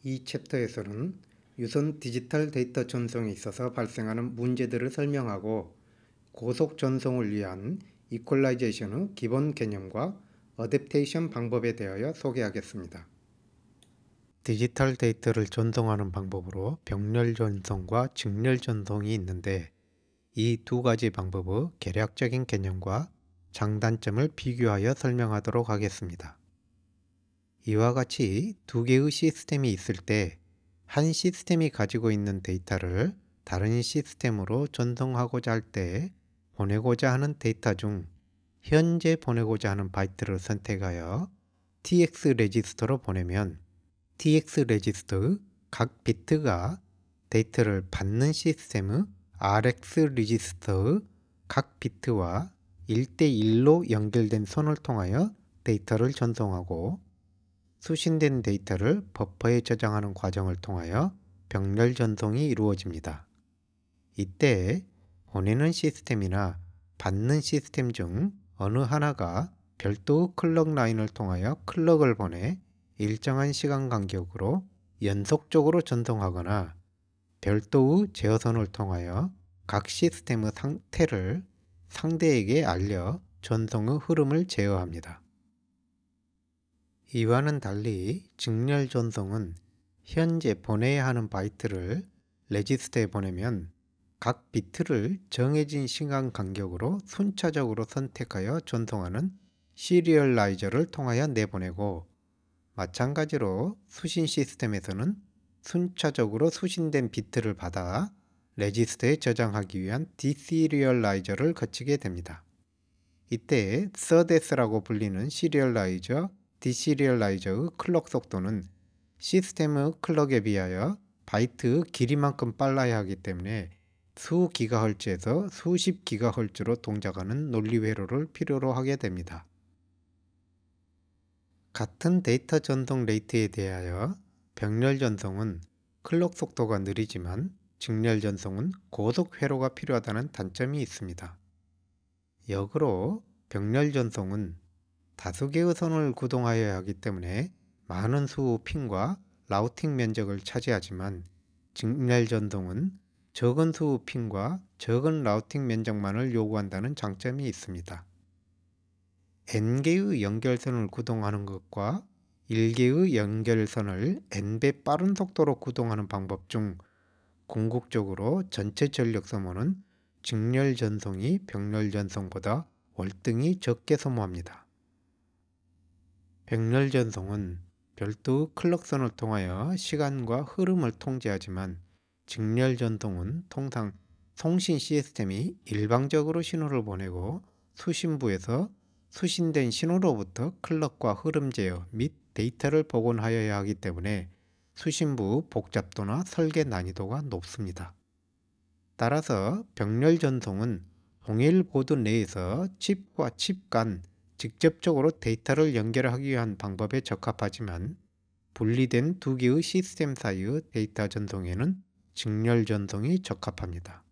이 챕터에서는 유선 디지털 데이터 전송에 있어서 발생하는 문제들을 설명하고 고속 전송을 위한 이퀄라이제이션의 기본 개념과 어댑테이션 방법에 대하여 소개하겠습니다. 디지털 데이터를 전송하는 방법으로 병렬 전송과 직렬 전송이 있는데 이 두 가지 방법의 개략적인 개념과 장단점을 비교하여 설명하도록 하겠습니다. 이와 같이 두 개의 시스템이 있을 때 한 시스템이 가지고 있는 데이터를 다른 시스템으로 전송하고자 할 때 보내고자 하는 데이터 중 현재 보내고자 하는 바이트를 선택하여 TX 레지스터로 보내면 TX 레지스터의 각 비트가 데이터를 받는 시스템의 RX 레지스터의 각 비트와 1대1로 연결된 선을 통하여 데이터를 전송하고 수신된 데이터를 버퍼에 저장하는 과정을 통하여 병렬 전송이 이루어집니다. 이때 보내는 시스템이나 받는 시스템 중 어느 하나가 별도의 클럭 라인을 통하여 클럭을 보내 일정한 시간 간격으로 연속적으로 전송하거나 별도의 제어선을 통하여 각 시스템의 상태를 상대에게 알려 전송의 흐름을 제어합니다. 이와는 달리 직렬 전송은 현재 보내야 하는 바이트를 레지스터에 보내면 각 비트를 정해진 시간 간격으로 순차적으로 선택하여 전송하는 시리얼라이저를 통하여 내보내고, 마찬가지로 수신 시스템에서는 순차적으로 수신된 비트를 받아 레지스터에 저장하기 위한 디시리얼라이저를 거치게 됩니다. 이때 서데스라고 불리는 시리얼라이저, 디시리얼라이저의 클럭 속도는 시스템의 클럭에 비하여 바이트의 길이만큼 빨라야 하기 때문에 수 기가헐츠에서 수십 기가헐츠로 동작하는 논리 회로를 필요로 하게 됩니다. 같은 데이터 전송 레이트에 대하여 병렬 전송은 클럭 속도가 느리지만 직렬 전송은 고속 회로가 필요하다는 단점이 있습니다. 역으로 병렬 전송은 다수 개의 선을 구동하여야 하기 때문에 많은 수의 핀과 라우팅 면적을 차지하지만 직렬 전송은 적은 수의 핀과 적은 라우팅 면적만을 요구한다는 장점이 있습니다. n개의 연결선을 구동하는 것과 1개의 연결선을 n배 빠른 속도로 구동하는 방법 중 궁극적으로 전체 전력 소모는 직렬 전송이 병렬 전송보다 월등히 적게 소모합니다. 병렬 전송은 별도의 클럭선을 통하여 시간과 흐름을 통제하지만 직렬 전송은 통상 송신 시스템이 일방적으로 신호를 보내고 수신부에서 수신된 신호로부터 클럭과 흐름 제어 및 데이터를 복원하여야 하기 때문에 수신부 복잡도나 설계 난이도가 높습니다. 따라서 병렬 전송은 동일 보드 내에서 칩과 칩 간 직접적으로 데이터를 연결하기 위한 방법에 적합하지만 분리된 두 개의 시스템 사이의 데이터 전송에는 직렬 전송이 적합합니다.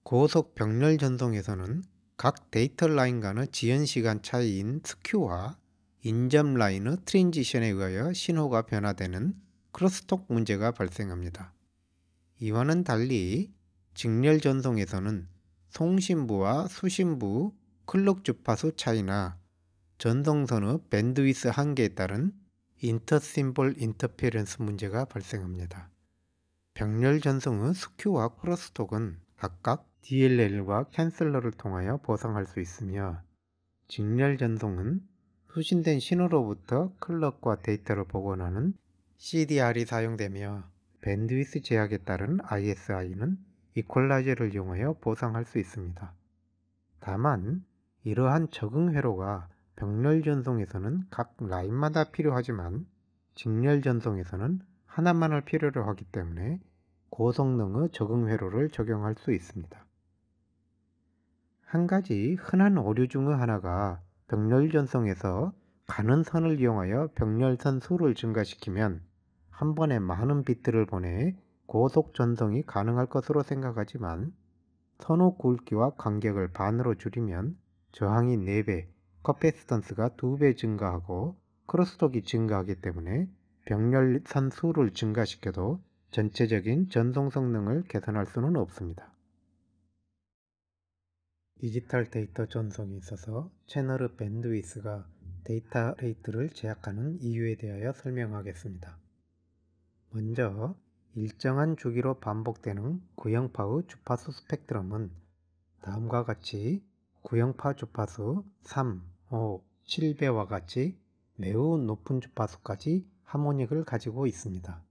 고속 병렬 전송에서는 각 데이터 라인 간의 지연 시간 차이인 스큐와 인접 라인의 트랜지션에 의하여 신호가 변화되는 크로스톡 문제가 발생합니다. 이와는 달리 직렬 전송에서는 송신부와 수신부 클럭 주파수 차이나 전송선의 밴드위스 한계에 따른 인터심볼 인터페런스 문제가 발생합니다. 병렬 전송의 스큐와 크로스톡은 각각 DLL과 캔슬러를 통하여 보상할 수 있으며, 직렬 전송은 수신된 신호로부터 클럭과 데이터를 복원하는 CDR이 사용되며 밴드위스 제약에 따른 ISI는 이퀄라이저를 이용하여 보상할 수 있습니다. 다만 이러한 적응 회로가 병렬 전송에서는 각 라인마다 필요하지만 직렬 전송에서는 하나만을 필요로 하기 때문에 고성능의 적응 회로를 적용할 수 있습니다. 한 가지 흔한 오류 중의 하나가 병렬 전송에서 가는 선을 이용하여 병렬선 수를 증가시키면 한 번에 많은 비트를 보내 고속 전송이 가능할 것으로 생각하지만 선호 굵기와 간격을 반으로 줄이면 저항이 4배, 커패시턴스가 2배 증가하고 크로스톡이 증가하기 때문에 병렬선 수를 증가시켜도 전체적인 전송 성능을 개선할 수는 없습니다. 디지털 데이터 전송에 있어서 채널의 밴드위스가 데이터 레이트를 제약하는 이유에 대하여 설명하겠습니다. 먼저 일정한 주기로 반복되는 구형파의 주파수 스펙트럼은 다음과 같이 구형파 주파수 3, 5, 7배와 같이 매우 높은 주파수까지 하모닉을 가지고 있습니다.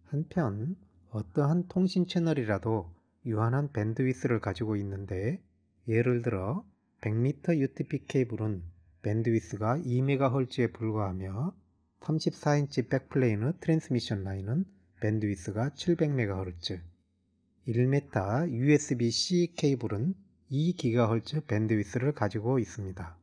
한편 어떠한 통신 채널이라도 유한한 밴드위스를 가지고 있는데, 예를 들어 100m UTP 케이블은 밴드위스가 2MHz에 불과하며 34인치 백플레인의 트랜스미션 라인은 밴드위스가 700MHz, 1m USB-C 케이블은 2GHz 밴드위스를 가지고 있습니다.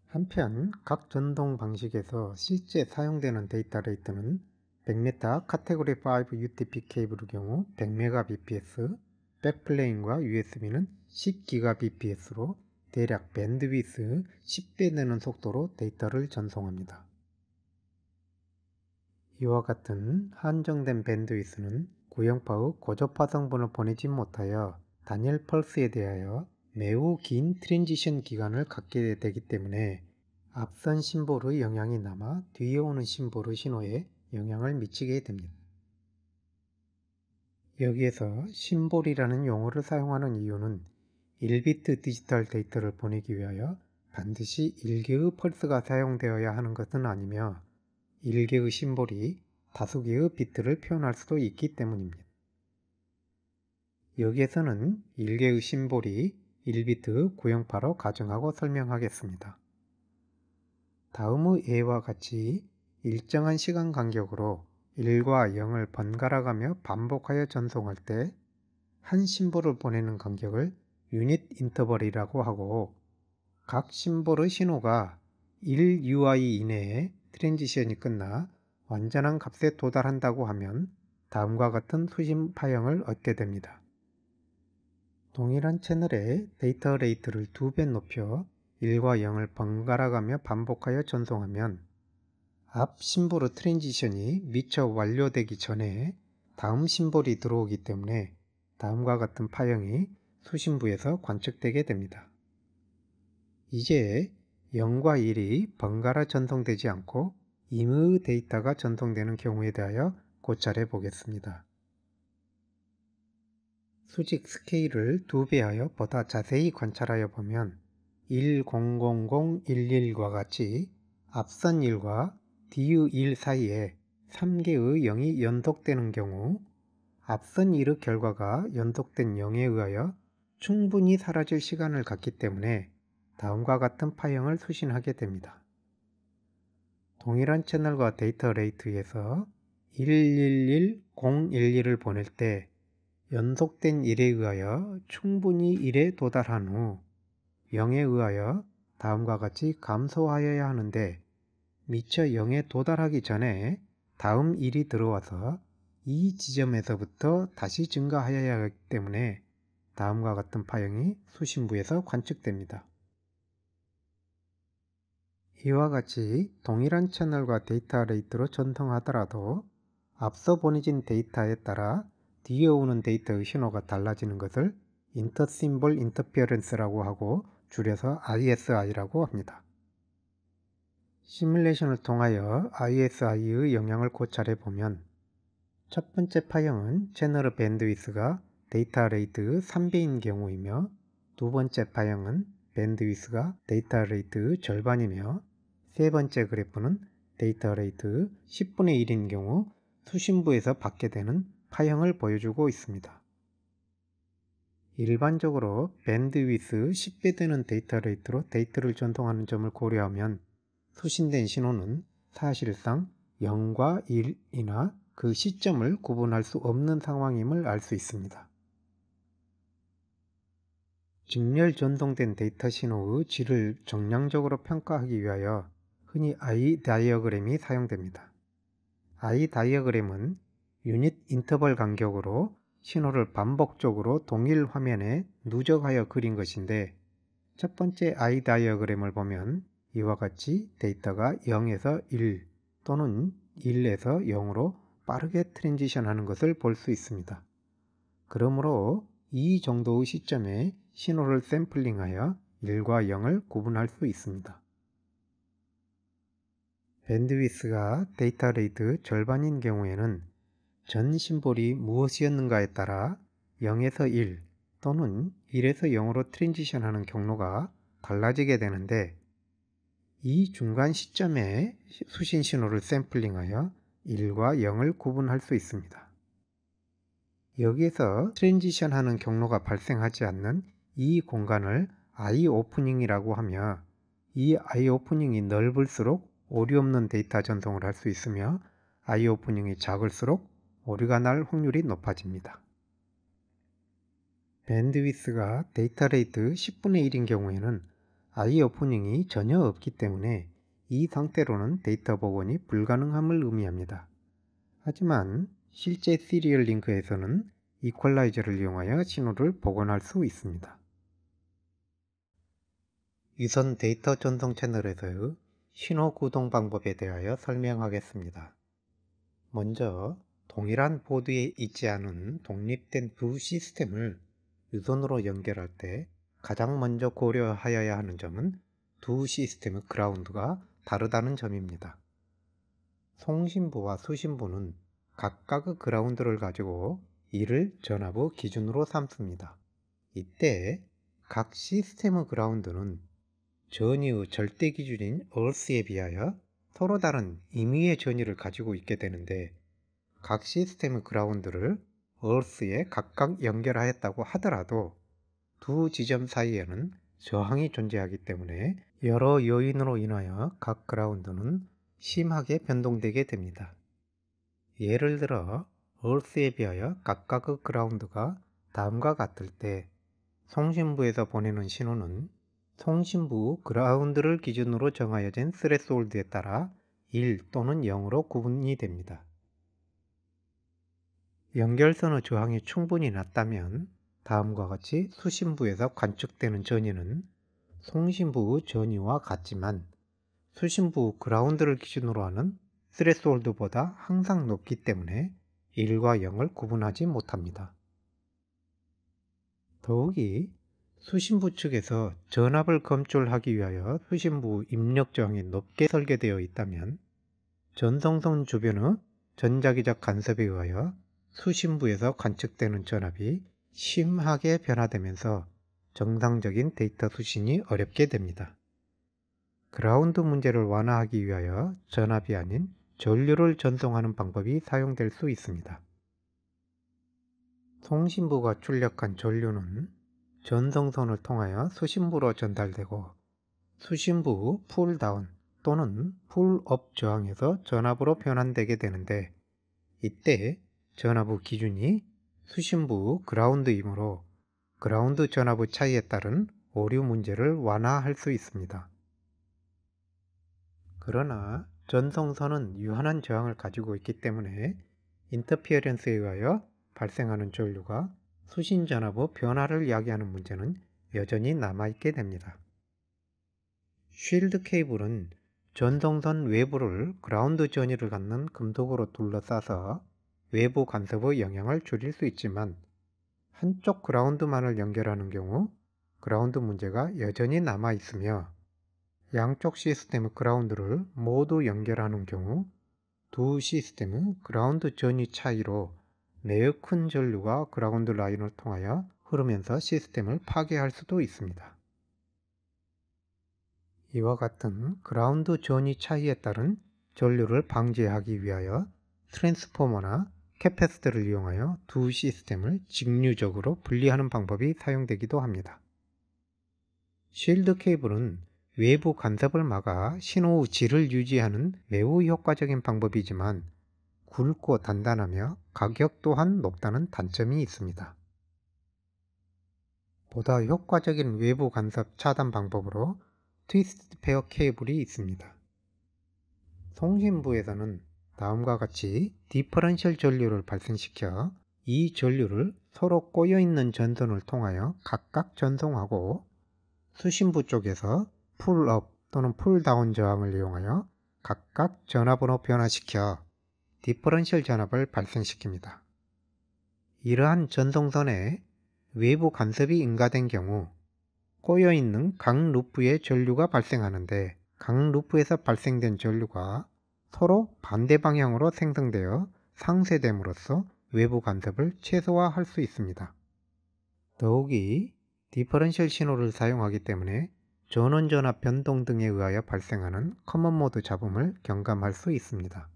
한편 각 전동 방식에서 실제 사용되는 데이터 레이트는 100m 카테고리 5 UTP 케이블의 경우 100Mbps, 백플레인과 USB는 10GBps로 대략 밴드위스 10배 되는 속도로 데이터를 전송합니다. 이와 같은 한정된 밴드위스는 구형파의 고저파 성분을 보내지 못하여 단일 펄스에 대하여 매우 긴 트랜지션 기간을 갖게 되기 때문에 앞선 심볼의 영향이 남아 뒤에 오는 심볼의 신호에 영향을 미치게 됩니다. 여기에서 심볼이라는 용어를 사용하는 이유는 1비트 디지털 데이터를 보내기 위하여 반드시 1개의 펄스가 사용되어야 하는 것은 아니며 1개의 심볼이 다수 개의 비트를 표현할 수도 있기 때문입니다. 여기에서는 1개의 심볼이 1비트 구형파로 가정하고 설명하겠습니다. 다음의 예와 같이 일정한 시간 간격으로 1과 0을 번갈아가며 반복하여 전송할 때 한 심볼을 보내는 간격을 유닛 인터벌이라고 하고, 각 심볼의 신호가 1UI 이내에 트랜지션이 끝나 완전한 값에 도달한다고 하면 다음과 같은 수신 파형을 얻게 됩니다. 동일한 채널의 데이터 레이트를 2배 높여 1과 0을 번갈아가며 반복하여 전송하면 앞 심볼의 트랜지션이 미처 완료되기 전에 다음 심볼이 들어오기 때문에 다음과 같은 파형이 수신부에서 관측되게 됩니다. 이제 0과 1이 번갈아 전송되지 않고 임의의 데이터가 전송되는 경우에 대하여 고찰해 보겠습니다. 수직 스케일을 2배하여 보다 자세히 관찰하여 보면 100011과 같이 앞선 1과 뒤의 1 사이에 3개의 0이 연속되는 경우 앞선 1의 결과가 연속된 0에 의하여 충분히 사라질 시간을 갖기 때문에 다음과 같은 파형을 수신하게 됩니다. 동일한 채널과 데이터 레이트에서 111011을 보낼 때 연속된 1에 의하여 충분히 1에 도달한 후 0에 의하여 다음과 같이 감소하여야 하는데, 미처 0에 도달하기 전에 다음 1이 들어와서 이 지점에서부터 다시 증가하여야 하기 때문에 다음과 같은 파형이 수신부에서 관측됩니다. 이와 같이 동일한 채널과 데이터 레이트로 전송하더라도 앞서 보내진 데이터에 따라 뒤에 오는 데이터의 신호가 달라지는 것을 인터심볼 인터피어런스라고 하고 줄여서 ISI라고 합니다. 시뮬레이션을 통하여 ISI의 영향을 고찰해 보면 첫 번째 파형은 채널의 밴드위스가 데이터 레이트의 3배인 경우이며, 두 번째 파형은 밴드위스가 데이터 레이트의 절반이며, 세 번째 그래프는 데이터 레이트의 10분의 1인 경우 수신부에서 받게 되는 파형을 보여주고 있습니다. 일반적으로 밴드위스 10배 되는 데이터 레이트로 데이터를 전송하는 점을 고려하면 수신된 신호는 사실상 0과 1이나 그 시점을 구분할 수 없는 상황임을 알 수 있습니다. 직렬 전송된 데이터 신호의 질을 정량적으로 평가하기 위하여 흔히 I 다이어그램이 사용됩니다. I 다이어그램은 유닛 인터벌 간격으로 신호를 반복적으로 동일 화면에 누적하여 그린 것인데, 첫 번째 I 다이어그램을 보면 이와 같이 데이터가 0에서 1, 또는 1에서 0으로 빠르게 트랜지션하는 것을 볼 수 있습니다. 그러므로 이 정도의 시점에 신호를 샘플링하여 1과 0을 구분할 수 있습니다. 밴드위스가 데이터 레이트 절반인 경우에는 전 심볼이 무엇이었는가에 따라 0에서 1 또는 1에서 0으로 트랜지션하는 경로가 달라지게 되는데, 이 중간 시점에 수신 신호를 샘플링하여 1과 0을 구분할 수 있습니다. 여기에서 트랜지션하는 경로가 발생하지 않는 이 공간을 아이 오프닝이라고 하며, 이 아이 오프닝이 넓을수록 오류 없는 데이터 전송을 할 수 있으며 아이 오프닝이 작을수록 오류가 날 확률이 높아집니다. 밴드위스가 데이터 레이트 10분의 1인 경우에는 아이 오프닝이 전혀 없기 때문에 이 상태로는 데이터 복원이 불가능함을 의미합니다. 하지만 실제 시리얼 링크에서는 이퀄라이저를 이용하여 신호를 복원할 수 있습니다. 유선 데이터 전송 채널에서의 신호 구동 방법에 대하여 설명하겠습니다. 먼저 동일한 보드에 있지 않은 독립된 두 시스템을 유선으로 연결할 때 가장 먼저 고려하여야 하는 점은 두 시스템의 그라운드가 다르다는 점입니다. 송신부와 수신부는 각각의 그라운드를 가지고 이를 전압의 기준으로 삼습니다. 이때 각 시스템의 그라운드는 전위의 절대 기준인 얼스에 비하여 서로 다른 임의의 전위를 가지고 있게 되는데, 각 시스템의 그라운드를 얼스에 각각 연결하였다고 하더라도 두 지점 사이에는 저항이 존재하기 때문에 여러 요인으로 인하여 각 그라운드는 심하게 변동되게 됩니다. 예를 들어 얼스에 비하여 각각의 그라운드가 다음과 같을 때 송신부에서 보내는 신호는 송신부 그라운드를 기준으로 정하여진 스레스홀드에 따라 1 또는 0으로 구분이 됩니다. 연결선의 저항이 충분히 낮다면 다음과 같이 수신부에서 관측되는 전위는 송신부의 전위와 같지만 수신부 그라운드를 기준으로 하는 스레스홀드보다 항상 높기 때문에 1과 0을 구분하지 못합니다. 더욱이 수신부 측에서 전압을 검출하기 위하여 수신부 입력 저항이 높게 설계되어 있다면 전송선 주변의 전자기적 간섭에 의하여 수신부에서 관측되는 전압이 심하게 변화되면서 정상적인 데이터 수신이 어렵게 됩니다. 그라운드 문제를 완화하기 위하여 전압이 아닌 전류를 전송하는 방법이 사용될 수 있습니다. 송신부가 출력한 전류는 전송선을 통하여 수신부로 전달되고, 수신부 풀다운 또는 풀업 저항에서 전압으로 변환되게 되는데, 이때 전압의 기준이 수신부 그라운드이므로 그라운드 전압의 차이에 따른 오류 문제를 완화할 수 있습니다. 그러나 전송선은 유한한 저항을 가지고 있기 때문에 인터피어런스에 의하여 발생하는 전류가 수신 전압의 변화를 야기하는 문제는 여전히 남아있게 됩니다. 쉴드 케이블은 전송선 외부를 그라운드 전위를 갖는 금속으로 둘러싸서 외부 간섭의 영향을 줄일 수 있지만, 한쪽 그라운드만을 연결하는 경우 그라운드 문제가 여전히 남아있으며, 양쪽 시스템의 그라운드를 모두 연결하는 경우 두 시스템의 그라운드 전위 차이로 매우 큰 전류가 그라운드 라인을 통하여 흐르면서 시스템을 파괴할 수도 있습니다. 이와 같은 그라운드 전위 차이에 따른 전류를 방지하기 위하여 트랜스포머나 캐패시터를 이용하여 두 시스템을 직류적으로 분리하는 방법이 사용되기도 합니다. 쉴드 케이블은 외부 간섭을 막아 신호의 질을 유지하는 매우 효과적인 방법이지만 굵고 단단하며 가격 또한 높다는 단점이 있습니다. 보다 효과적인 외부 간섭 차단 방법으로 트위스트 페어 케이블이 있습니다. 송신부에서는 다음과 같이 디퍼런셜 전류를 발생시켜 이 전류를 서로 꼬여있는 전선을 통하여 각각 전송하고, 수신부 쪽에서 풀업 또는 풀다운 저항을 이용하여 각각 전압으로 변화시켜 디퍼런셜 전압을 발생시킵니다. 이러한 전송선에 외부 간섭이 인가된 경우 꼬여있는 각 루프의 전류가 발생하는데, 각 루프에서 발생된 전류가 서로 반대 방향으로 생성되어 상쇄됨으로써 외부 간섭을 최소화할 수 있습니다. 더욱이 디퍼런셜 신호를 사용하기 때문에 전원전압 변동 등에 의하여 발생하는 커먼 모드 잡음을 경감할 수 있습니다.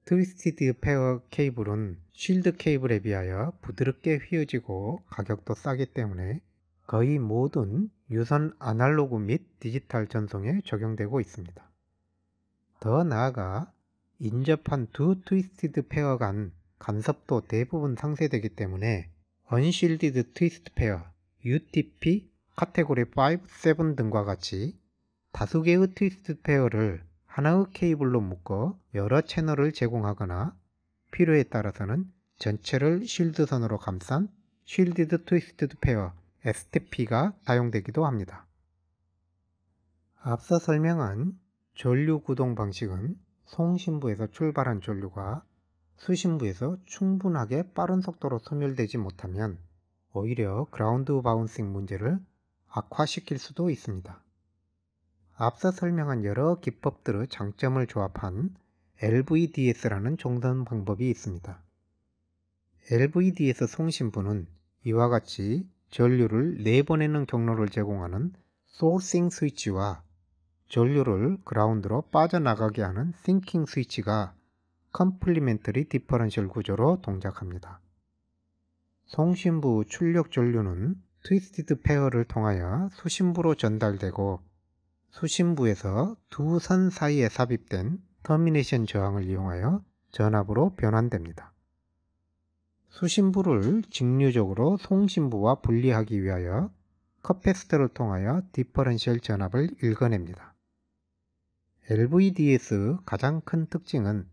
트위스티드 페어 케이블은 쉴드 케이블에 비하여 부드럽게 휘어지고 가격도 싸기 때문에 거의 모든 유선 아날로그 및 디지털 전송에 적용되고 있습니다. 더 나아가 인접한 두 트위스티드 페어 간 간섭도 대부분 상쇄되기 때문에 언쉴디드 트위스트 페어, UTP, 카테고리 5, 7 등과 같이 다수 개의 트위스트 페어를 하나의 케이블로 묶어 여러 채널을 제공하거나 필요에 따라서는 전체를 쉴드선으로 감싼 쉴디드 트위스티드 페어 STP가 사용되기도 합니다. 앞서 설명한 전류 구동 방식은 송신부에서 출발한 전류가 수신부에서 충분하게 빠른 속도로 소멸되지 못하면 오히려 그라운드 바운싱 문제를 악화시킬 수도 있습니다. 앞서 설명한 여러 기법들의 장점을 조합한 LVDS라는 종선 방법이 있습니다. LVDS 송신부는 이와 같이 전류를 내보내는 경로를 제공하는 소싱 스위치와 전류를 그라운드로 빠져나가게 하는 싱킹 스위치가 컴플리멘터리 디퍼런셜 구조로 동작합니다. 송신부 출력 전류는 트위스티드 페어를 통하여 수신부로 전달되고, 수신부에서 두 선 사이에 삽입된 터미네이션 저항을 이용하여 전압으로 변환됩니다. 수신부를 직류적으로 송신부와 분리하기 위하여 커패시터를 통하여 디퍼런셜 전압을 읽어냅니다. LVDS 가장 큰 특징은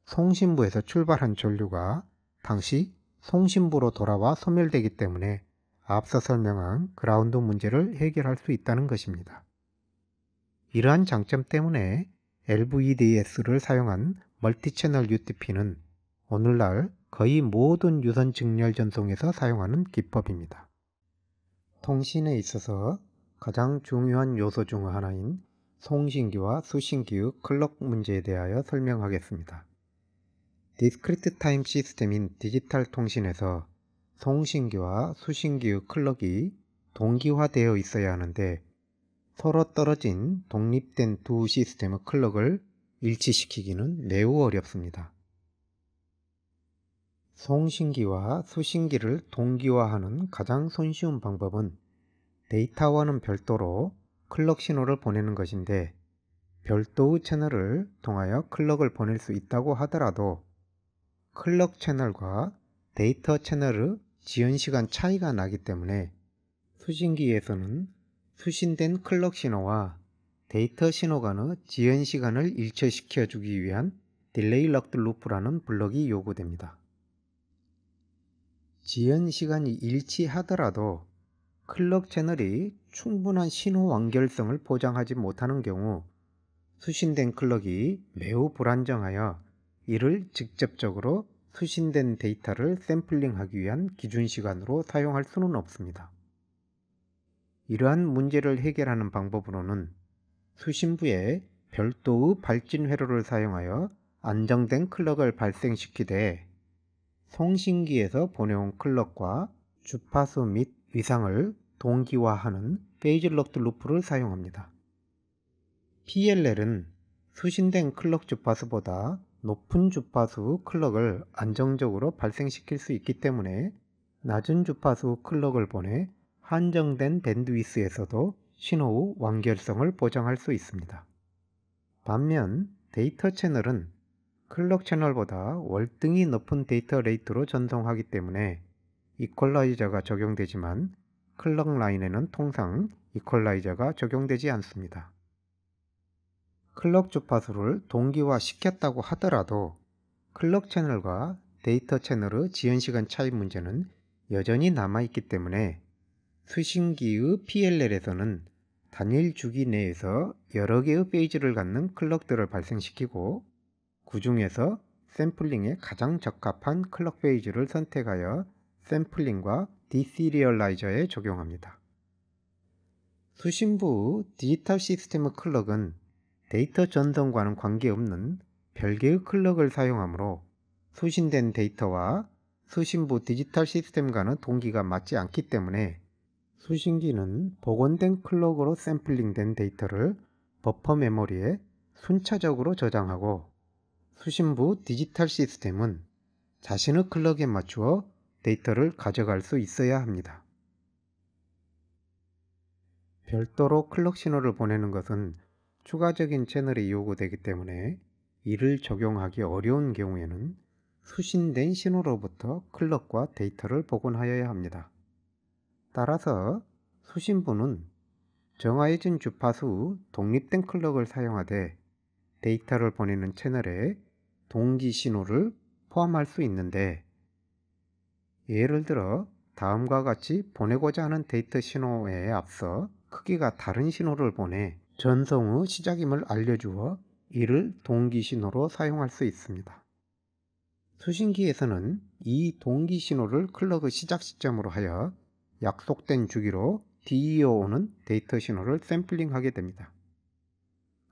송신부에서 출발한 전류가 당시 송신부로 돌아와 소멸되기 때문에 앞서 설명한 그라운드 문제를 해결할 수 있다는 것입니다. 이러한 장점 때문에 LVDS를 사용한 멀티채널 UTP는 오늘날 거의 모든 유선 직렬 전송에서 사용하는 기법입니다. 통신에 있어서 가장 중요한 요소 중 하나인 송신기와 수신기의 클럭 문제에 대하여 설명하겠습니다. 디스크리트 타임 시스템인 디지털 통신에서 송신기와 수신기의 클럭이 동기화되어 있어야 하는데, 서로 떨어진 독립된 두 시스템의 클럭을 일치시키기는 매우 어렵습니다. 송신기와 수신기를 동기화하는 가장 손쉬운 방법은 데이터와는 별도로 클럭 신호를 보내는 것인데, 별도의 채널을 통하여 클럭을 보낼 수 있다고 하더라도 클럭 채널과 데이터 채널의 지연시간 차이가 나기 때문에 수신기에서는 수신된 클럭 신호와 데이터 신호 간의 지연시간을 일치시켜 주기 위한 딜레이 럭드 루프라는 블럭이 요구됩니다. 지연시간이 일치하더라도 클럭 채널이 충분한 신호 완결성을 보장하지 못하는 경우 수신된 클럭이 매우 불안정하여 이를 직접적으로 수신된 데이터를 샘플링하기 위한 기준시간으로 사용할 수는 없습니다. 이러한 문제를 해결하는 방법으로는 수신부에 별도의 발진 회로를 사용하여 안정된 클럭을 발생시키되, 송신기에서 보내온 클럭과 주파수 및 위상을 동기화하는 페이즈 럭드 루프를 사용합니다. PLL은 수신된 클럭 주파수보다 높은 주파수 클럭을 안정적으로 발생시킬 수 있기 때문에 낮은 주파수 클럭을 보내 한정된 밴드위스에서도 신호의 완결성을 보장할 수 있습니다. 반면 데이터 채널은 클럭 채널보다 월등히 높은 데이터 레이트로 전송하기 때문에 이퀄라이저가 적용되지만 클럭 라인에는 통상 이퀄라이저가 적용되지 않습니다. 클럭 주파수를 동기화시켰다고 하더라도 클럭 채널과 데이터 채널의 지연시간 차이 문제는 여전히 남아있기 때문에 수신기의 PLL에서는 단일 주기 내에서 여러 개의 페이지를 갖는 클럭들을 발생시키고 그 중에서 샘플링에 가장 적합한 클럭 페이지를 선택하여 샘플링과 디시리얼라이저에 적용합니다. 수신부 디지털 시스템의 클럭은 데이터 전송과는 관계없는 별개의 클럭을 사용하므로 수신된 데이터와 수신부 디지털 시스템과는 동기가 맞지 않기 때문에 수신기는 복원된 클럭으로 샘플링된 데이터를 버퍼 메모리에 순차적으로 저장하고 수신부 디지털 시스템은 자신의 클럭에 맞추어 데이터를 가져갈 수 있어야 합니다. 별도로 클럭 신호를 보내는 것은 추가적인 채널이 요구되기 때문에 이를 적용하기 어려운 경우에는 수신된 신호로부터 클럭과 데이터를 복원하여야 합니다. 따라서 수신부는 정하여진 주파수 독립된 클럭을 사용하되 데이터를 보내는 채널에 동기 신호를 포함할 수 있는데, 예를 들어 다음과 같이 보내고자 하는 데이터 신호에 앞서 크기가 다른 신호를 보내 전송의 시작임을 알려주어 이를 동기 신호로 사용할 수 있습니다. 수신기에서는 이 동기 신호를 클럭의 시작 시점으로 하여 약속된 주기로 DEO는 데이터 신호를 샘플링하게 됩니다.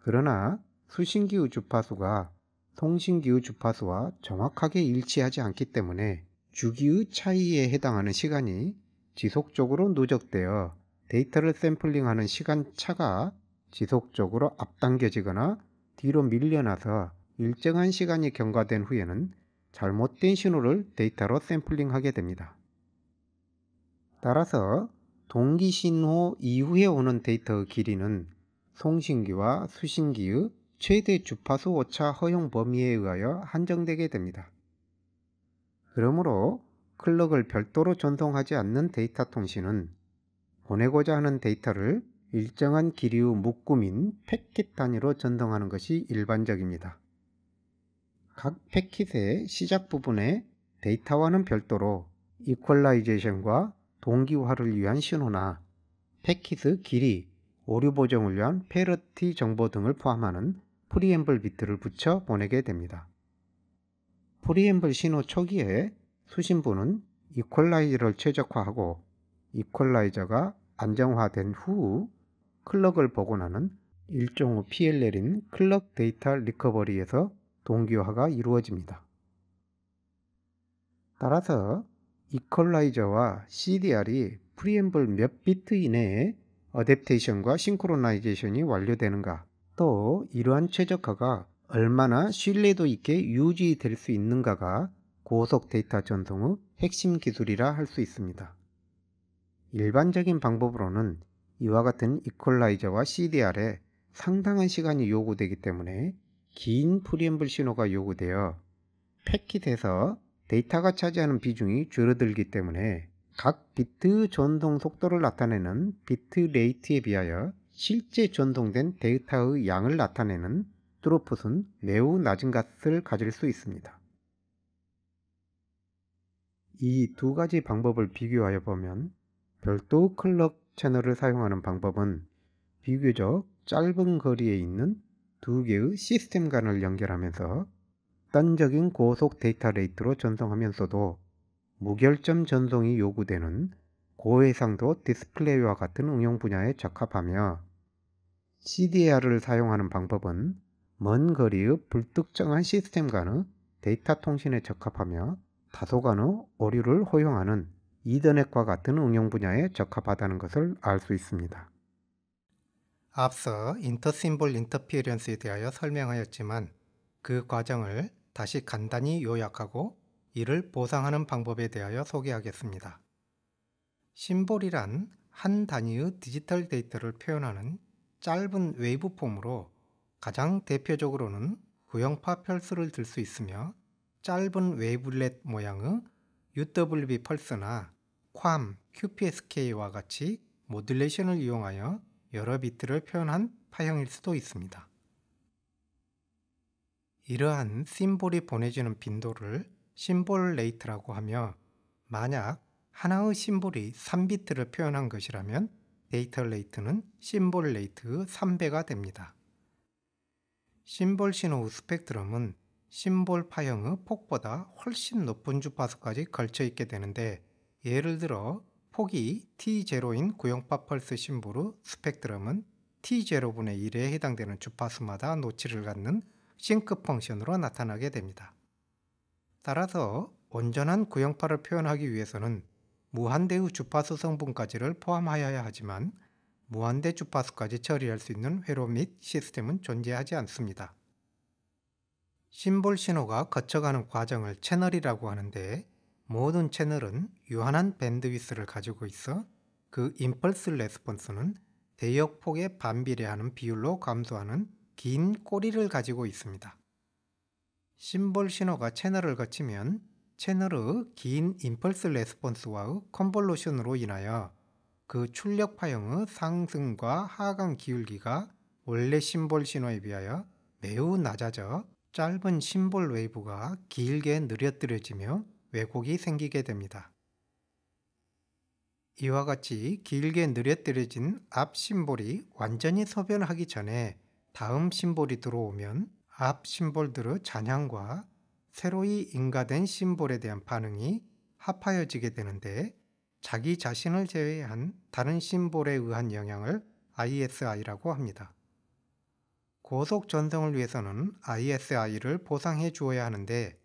그러나 수신기의 주파수가 통신기의 주파수와 정확하게 일치하지 않기 때문에 주기의 차이에 해당하는 시간이 지속적으로 누적되어 데이터를 샘플링하는 시간차가 지속적으로 앞당겨지거나 뒤로 밀려나서 일정한 시간이 경과된 후에는 잘못된 신호를 데이터로 샘플링하게 됩니다. 따라서 동기 신호 이후에 오는 데이터의 길이는 송신기와 수신기의 최대 주파수 오차 허용 범위에 의하여 한정되게 됩니다. 그러므로 클럭을 별도로 전송하지 않는 데이터 통신은 보내고자 하는 데이터를 일정한 길이의 묶음인 패킷 단위로 전송하는 것이 일반적입니다. 각 패킷의 시작 부분에 데이터와는 별도로 이퀄라이제이션과 동기화를 위한 신호나 패킷의 길이, 오류 보정을 위한 페러티 정보 등을 포함하는 프리앰블 비트를 붙여 보내게 됩니다. 프리앰블 신호 초기에 수신부는 이퀄라이저를 최적화하고 이퀄라이저가 안정화된 후 클럭을 복원하는 일종의 PLL인 클럭 데이터 리커버리에서 동기화가 이루어집니다. 따라서 이퀄라이저와 CDR이 프리앰블 몇 비트 이내에 어댑테이션과 싱크로나이제이션이 완료되는가, 또 이러한 최적화가 얼마나 신뢰도 있게 유지될 수 있는가가 고속 데이터 전송의 핵심 기술이라 할 수 있습니다. 일반적인 방법으로는 이와 같은 이퀄라이저와 CDR에 상당한 시간이 요구되기 때문에 긴 프리앰블 신호가 요구되어 패킷에서 데이터가 차지하는 비중이 줄어들기 때문에 각 비트 전송 속도를 나타내는 비트 레이트에 비하여 실제 전송된 데이터의 양을 나타내는 트루풋은 매우 낮은 값을 가질 수 있습니다. 이 두 가지 방법을 비교하여 보면 별도 클럭 채널을 사용하는 방법은 비교적 짧은 거리에 있는 두 개의 시스템 간을 연결하면서 단적인 고속 데이터 레이트로 전송하면서도 무결점 전송이 요구되는 고해상도 디스플레이와 같은 응용 분야에 적합하며, CDR을 사용하는 방법은 먼 거리의 불특정한 시스템 간의 데이터 통신에 적합하며 다소간의 오류를 허용하는 이더넷과 같은 응용 분야에 적합하다는 것을 알 수 있습니다. 앞서 인터심볼 인터피어런스에 대하여 설명하였지만 그 과정을 다시 간단히 요약하고 이를 보상하는 방법에 대하여 소개하겠습니다. 심볼이란 한 단위의 디지털 데이터를 표현하는 짧은 웨이브폼으로 가장 대표적으로는 구형파 펄스를 들 수 있으며, 짧은 웨이블렛 모양의 UWB 펄스나 괌, QPSK와 같이 모듈레이션을 이용하여 여러 비트를 표현한 파형일 수도 있습니다. 이러한 심볼이 보내지는 빈도를 심볼 레이트라고 하며, 만약 하나의 심볼이 3비트를 표현한 것이라면 데이터 레이트는 심볼 레이트 3배가 됩니다. 심볼 신호 후 스펙트럼은 심볼 파형의 폭보다 훨씬 높은 주파수까지 걸쳐 있게 되는데, 예를 들어 폭이 T0인 구형파 펄스 심볼의 스펙트럼은 T0분의 1에 해당되는 주파수마다 노치를 갖는 싱크 펑션으로 나타나게 됩니다. 따라서 온전한 구형파를 표현하기 위해서는 무한대의 주파수 성분까지를 포함하여야 하지만, 무한대 주파수까지 처리할 수 있는 회로 및 시스템은 존재하지 않습니다. 심볼 신호가 거쳐가는 과정을 채널이라고 하는데, 모든 채널은 유한한 밴드위스를 가지고 있어 그 임펄스 레스폰스는 대역폭에 반비례하는 비율로 감소하는 긴 꼬리를 가지고 있습니다. 심볼 신호가 채널을 거치면 채널의 긴 임펄스 레스폰스와의 컨볼루션으로 인하여 그 출력 파형의 상승과 하강 기울기가 원래 심볼 신호에 비하여 매우 낮아져 짧은 심볼 웨이브가 길게 느려뜨려지며 왜곡이 생기게 됩니다. 이와 같이 길게 느려뜨려진 앞 심볼이 완전히 소변하기 전에 다음 심볼이 들어오면 앞 심볼들의 잔향과 새로이 인가된 심볼에 대한 반응이 합하여지게 되는데, 자기 자신을 제외한 다른 심볼에 의한 영향을 ISI라고 합니다. 고속 전송을 위해서는 ISI를 보상해 주어야 하는데,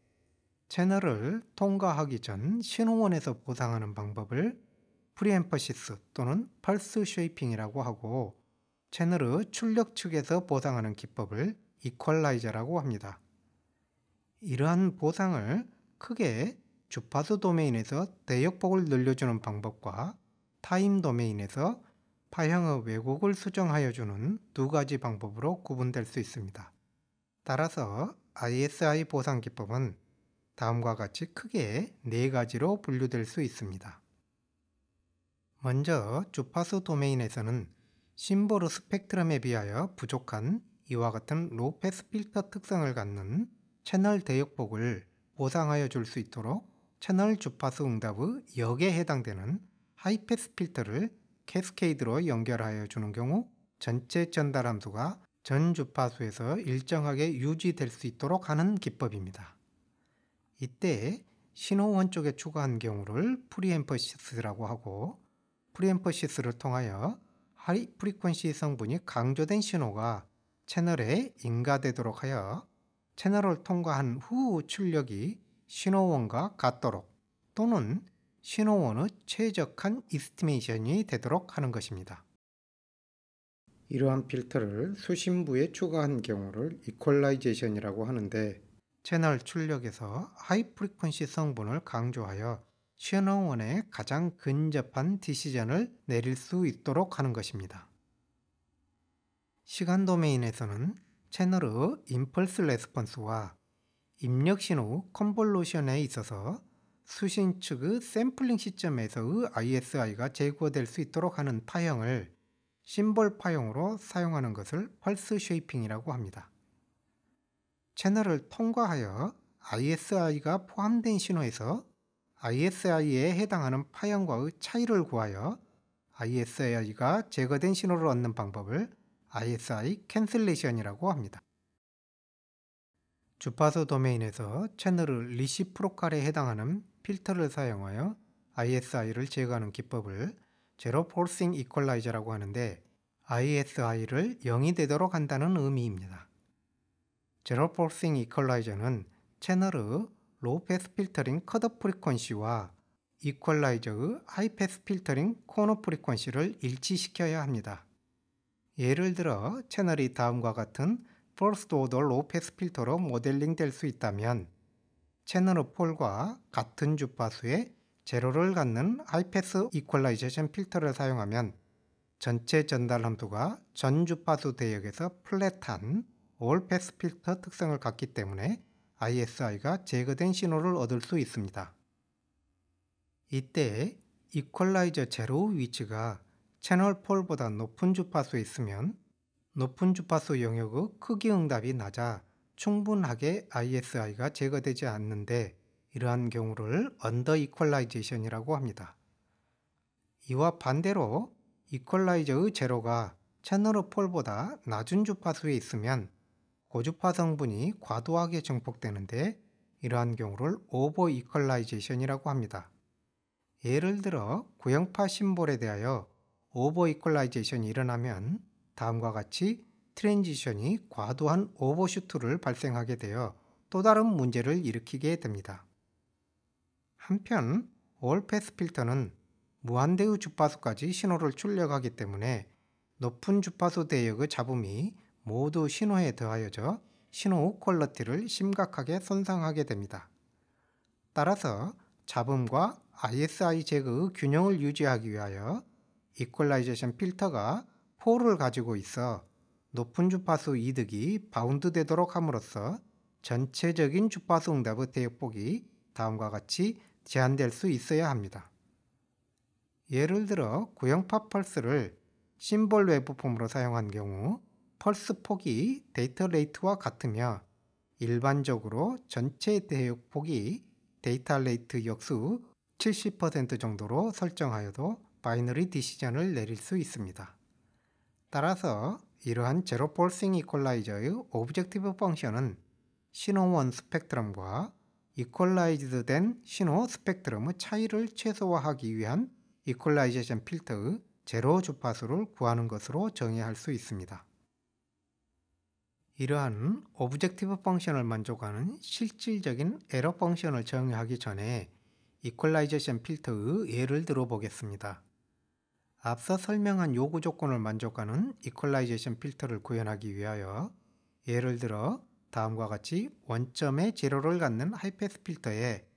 채널을 통과하기 전 신호원에서 보상하는 방법을 프리엠퍼시스 또는 펄스 쉐이핑이라고 하고, 채널의 출력 측에서 보상하는 기법을 이퀄라이저라고 합니다. 이러한 보상을 크게 주파수 도메인에서 대역폭을 늘려주는 방법과 타임 도메인에서 파형의 왜곡을 수정하여 주는 두 가지 방법으로 구분될 수 있습니다. 따라서 ISI 보상 기법은 다음과 같이 크게 네 가지로 분류될 수 있습니다. 먼저 주파수 도메인에서는 심볼의 스펙트럼에 비하여 부족한 이와 같은 로우 패스 필터 특성을 갖는 채널 대역폭을 보상하여 줄 수 있도록 채널 주파수 응답의 역에 해당되는 하이패스 필터를 캐스케이드로 연결하여 주는 경우 전체 전달 함수가 전 주파수에서 일정하게 유지될 수 있도록 하는 기법입니다. 이때 신호원 쪽에 추가한 경우를 프리엠퍼시스라고 하고, 프리엠퍼시스를 통하여 하이 프리퀀시 성분이 강조된 신호가 채널에 인가되도록 하여 채널을 통과한 후 출력이 신호원과 같도록, 또는 신호원의 최적한 이스티메이션이 되도록 하는 것입니다. 이러한 필터를 수신부에 추가한 경우를 이퀄라이제이션이라고 하는데, 채널 출력에서 하이 프리퀀시 성분을 강조하여 신호원에 가장 근접한 디시전을 내릴 수 있도록 하는 것입니다. 시간 도메인에서는 채널의 임펄스 레스폰스와 입력 신호 컨볼루션에 있어서 수신 측의 샘플링 시점에서의 ISI가 제거될 수 있도록 하는 파형을 심볼 파형으로 사용하는 것을 펄스 쉐이핑이라고 합니다. 채널을 통과하여 ISI가 포함된 신호에서 ISI에 해당하는 파형과의 차이를 구하여 ISI가 제거된 신호를 얻는 방법을 ISI 캔슬레이션이라고 합니다. 주파수 도메인에서 채널의 리시프로칼에 해당하는 필터를 사용하여 ISI를 제거하는 기법을 제로 폴싱 이퀄라이저라고 하는데, ISI를 0이 되도록 한다는 의미입니다. 제로 폴싱 이퀄라이저는 채널의 로우 패스 필터링 컷오프 프리퀀시와 이퀄라이저의 하이 패스 필터링 코너 프리퀀시를 일치시켜야 합니다. 예를 들어 채널이 다음과 같은 퍼스트 오더 로우 패스 필터로 모델링 될 수 있다면, 채널의 폴과 같은 주파수에 제로를 갖는 하이 패스 이퀄라이제이션 필터를 사용하면 전체 전달 함수가 전 주파수 대역에서 플랫한 올 패스 필터 특성을 갖기 때문에 ISI가 제거된 신호를 얻을 수 있습니다. 이때 이퀄라이저 제로의 위치가 채널 폴보다 높은 주파수에 있으면 높은 주파수 영역의 크기 응답이 낮아 충분하게 ISI가 제거되지 않는데, 이러한 경우를 언더 이퀄라이제이션이라고 합니다. 이와 반대로 이퀄라이저의 제로가 채널의 폴보다 낮은 주파수에 있으면 고주파 성분이 과도하게 증폭되는데 이러한 경우를 오버 이퀄라이제이션이라고 합니다. 예를 들어 구형파 심볼에 대하여 오버 이퀄라이제이션이 일어나면 다음과 같이 트랜지션이 과도한 오버슈트를 발생하게 되어 또 다른 문제를 일으키게 됩니다. 한편 올패스 필터는 무한대의 주파수까지 신호를 출력하기 때문에 높은 주파수 대역의 잡음이 모두 신호에 더하여져 신호의 퀄리티를 심각하게 손상하게 됩니다. 따라서 잡음과 ISI 제거의 균형을 유지하기 위하여 이퀄라이제이션 필터가 폴을 가지고 있어 높은 주파수 이득이 바운드되도록 함으로써 전체적인 주파수 응답의 대역폭이 다음과 같이 제한될 수 있어야 합니다. 예를 들어 구형파 펄스를 심볼 웨브폼으로 사용한 경우 펄스 폭이 데이터 레이트와 같으며 일반적으로 전체 대역폭이 데이터 레이트 역수 70% 정도로 설정하여도 바이너리 디시전을 내릴 수 있습니다. 따라서 이러한 제로 폴싱 이퀄라이저의 오브젝티브 펑션은 신호1 스펙트럼과 이퀄라이즈드 된 신호 스펙트럼의 차이를 최소화하기 위한 이퀄라이제이션 필터의 제로 주파수를 구하는 것으로 정의할 수 있습니다. 이러한 오브젝티브 펑션을 만족하는 실질적인 에러 펑션을 정의하기 전에 이퀄라이제이션 필터의 예를 들어 보겠습니다. 앞서 설명한 요구 조건을 만족하는 이퀄라이제이션 필터를 구현하기 위하여 예를 들어 다음과 같이 원점에 제로를 갖는 하이패스 필터에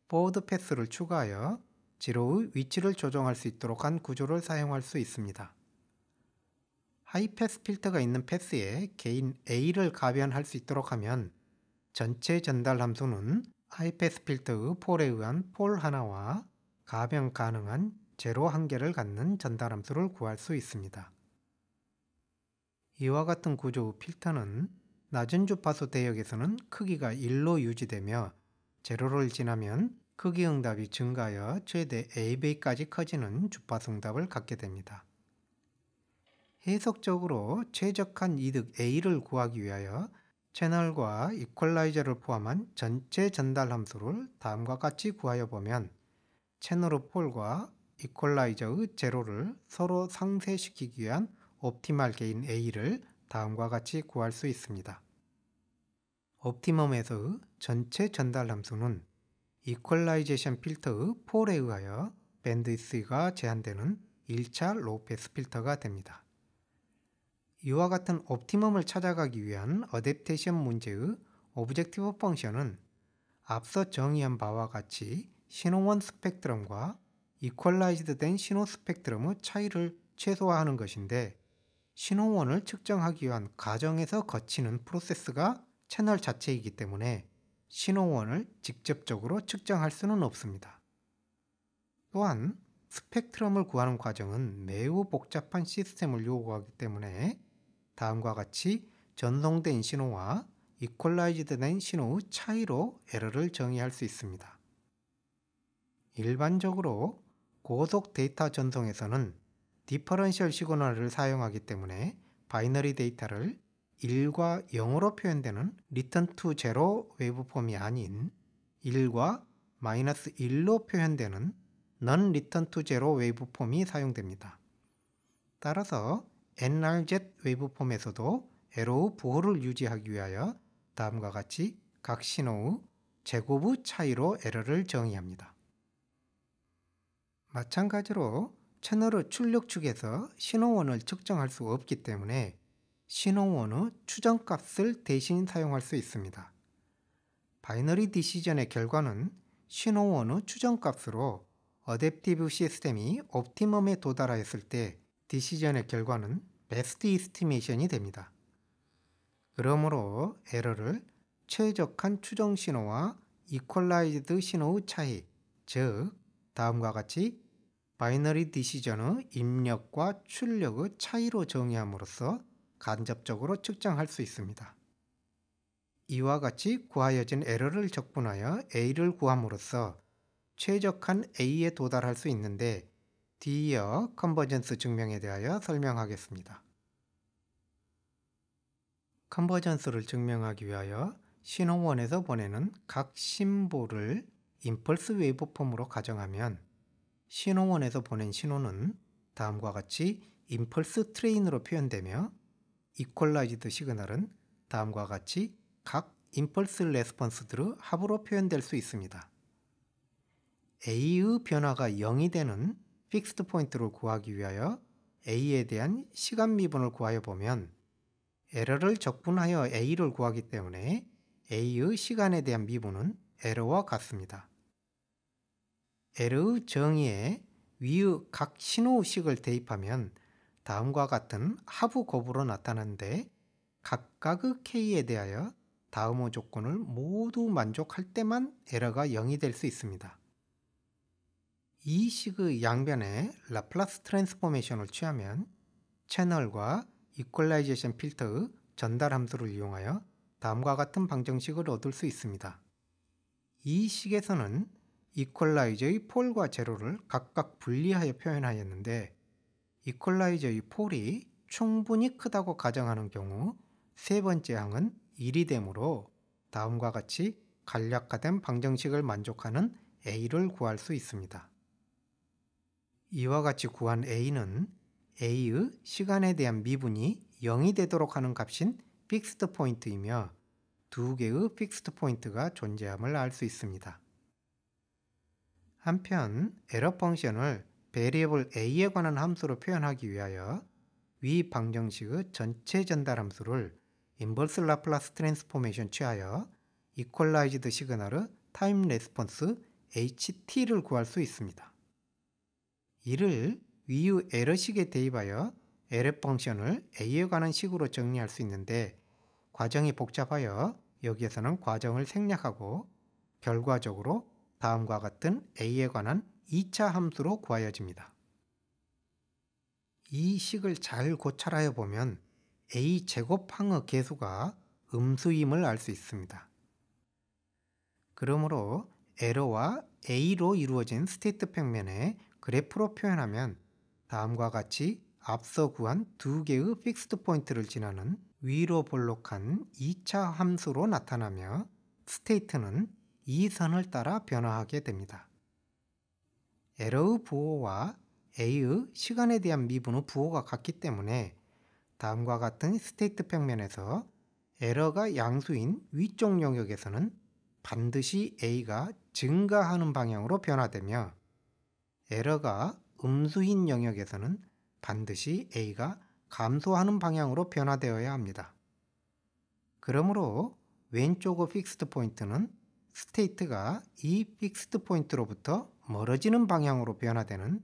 포워드 패스를 추가하여 제로의 위치를 조정할 수 있도록 한 구조를 사용할 수 있습니다. 하이패스 필터가 있는 패스에 개인 A를 가변할 수 있도록 하면 전체 전달 함수는 하이패스 필터의 폴에 의한 폴 하나와 가변 가능한 제로 한 개를 갖는 전달 함수를 구할 수 있습니다. 이와 같은 구조의 필터는 낮은 주파수 대역에서는 크기가 1로 유지되며 제로를 지나면 크기 응답이 증가하여 최대 A배까지 커지는 주파수 응답을 갖게 됩니다. 해석적으로 최적한 이득 A를 구하기 위하여 채널과 이퀄라이저를 포함한 전체 전달 함수를 다음과 같이 구하여 보면 채널의 폴과 이퀄라이저의 제로를 서로 상쇄시키기 위한 옵티멀 게인 A를 다음과 같이 구할 수 있습니다. 옵티멈에서의 전체 전달 함수는 이퀄라이제이션 필터의 폴에 의하여 밴드위스가 제한되는 1차 로우패스 필터가 됩니다. 이와 같은 옵티멈을 찾아가기 위한 어댑테이션 문제의 오브젝티브 펑션은 앞서 정의한 바와 같이 신호1 스펙트럼과 이퀄라이즈드 된 신호 스펙트럼의 차이를 최소화하는 것인데 신호1을 측정하기 위한 과정에서 거치는 프로세스가 채널 자체이기 때문에 신호1을 직접적으로 측정할 수는 없습니다. 또한 스펙트럼을 구하는 과정은 매우 복잡한 시스템을 요구하기 때문에 다음과 같이 전송된 신호와 이퀄라이즈드 된 신호의 차이로 에러를 정의할 수 있습니다. 일반적으로 고속 데이터 전송에서는 디퍼런셜 시그널을 사용하기 때문에 바이너리 데이터를 1과 0으로 표현되는 리턴 투 제로 웨이브폼이 아닌 1과 마이너스 1로 표현되는 넌 리턴 투 제로 웨이브폼이 사용됩니다. 따라서 NRZ 웨이브폼에서도 에러의 부호를 유지하기 위하여 다음과 같이 각 신호의 제곱의 차이로 에러를 정의합니다. 마찬가지로 채널의 출력 축에서 신호1을 측정할 수 없기 때문에 신호1의 추정값을 대신 사용할 수 있습니다. 바이너리 디시전의 결과는 신호1의 추정값으로 어댑티브 시스템이 옵티멈에 도달하였을 때 디시전의 결과는 베스트 이스티메이션이 됩니다. 그러므로 에러를 최적한 추정 신호와 이퀄라이즈드 신호의 차이, 즉 다음과 같이 바이너리 디시전의 입력과 출력의 차이로 정의함으로써 간접적으로 측정할 수 있습니다. 이와 같이 구하여진 에러를 적분하여 A를 구함으로써 최적한 A에 도달할 수 있는데 뒤이어 컨버전스 증명에 대하여 설명하겠습니다. 컨버전스를 증명하기 위하여 신호원에서 보내는 각 심볼을 임펄스 웨이브폼으로 가정하면 신호원에서 보낸 신호는 다음과 같이 임펄스 트레인으로 표현되며 이퀄라이즈드 시그널은 다음과 같이 각 임펄스 레스폰스들의 합으로 표현될 수 있습니다. A의 변화가 0이 되는 픽스드 포인트를 구하기 위하여 A에 대한 시간 미분을 구하여 보면 에러를 적분하여 A를 구하기 때문에 A의 시간에 대한 미분은 에러와 같습니다. 에러의 정의에 위의 각 신호식을 대입하면 다음과 같은 하부 곱으로 나타나는데 각각의 K에 대하여 다음의 조건을 모두 만족할 때만 에러가 0이 될 수 있습니다. 이 식의 양변에 라플라스 트랜스포메이션을 취하면 채널과 이퀄라이제이션 필터의 전달 함수를 이용하여 다음과 같은 방정식을 얻을 수 있습니다. 이 식에서는 이퀄라이저의 폴과 제로를 각각 분리하여 표현하였는데 이퀄라이저의 폴이 충분히 크다고 가정하는 경우 세 번째 항은 1이 되므로 다음과 같이 간략화된 방정식을 만족하는 A를 구할 수 있습니다. 이와 같이 구한 A는 A의 시간에 대한 미분이 0이 되도록 하는 값인 픽스드 포인트이며 두 개의 픽스드 포인트가 존재함을 알 수 있습니다. 한편 에러 펑션을 베리어블 A에 관한 함수로 표현하기 위하여 위 방정식의 전체 전달 함수를 인버스 라플라스 트랜스포메이션 취하여 이퀄라이즈드 시그널의 타임 레스폰스 HT를 구할 수 있습니다. 이를 위의 에러식에 대입하여 에러 펑션을 A에 관한 식으로 정리할 수 있는데 과정이 복잡하여 여기에서는 과정을 생략하고 결과적으로 다음과 같은 A에 관한 2차 함수로 구하여집니다. 이 식을 잘 고찰하여 보면 A 제곱항의 계수가 음수임을 알 수 있습니다. 그러므로 에러와 A로 이루어진 스테이트 평면에 그래프로 표현하면 다음과 같이 앞서 구한 두 개의 픽스드 포인트를 지나는 위로 볼록한 2차 함수로 나타나며 스테이트는 이 선을 따라 변화하게 됩니다. 에러의 부호와 A의 시간에 대한 미분의 부호가 같기 때문에 다음과 같은 스테이트 평면에서 에러가 양수인 위쪽 영역에서는 반드시 A가 증가하는 방향으로 변화되며 에러가 음수인 영역에서는 반드시 A가 감소하는 방향으로 변화되어야 합니다. 그러므로 왼쪽의 픽스드 포인트는 스테이트가 이 픽스드 포인트로부터 멀어지는 방향으로 변화되는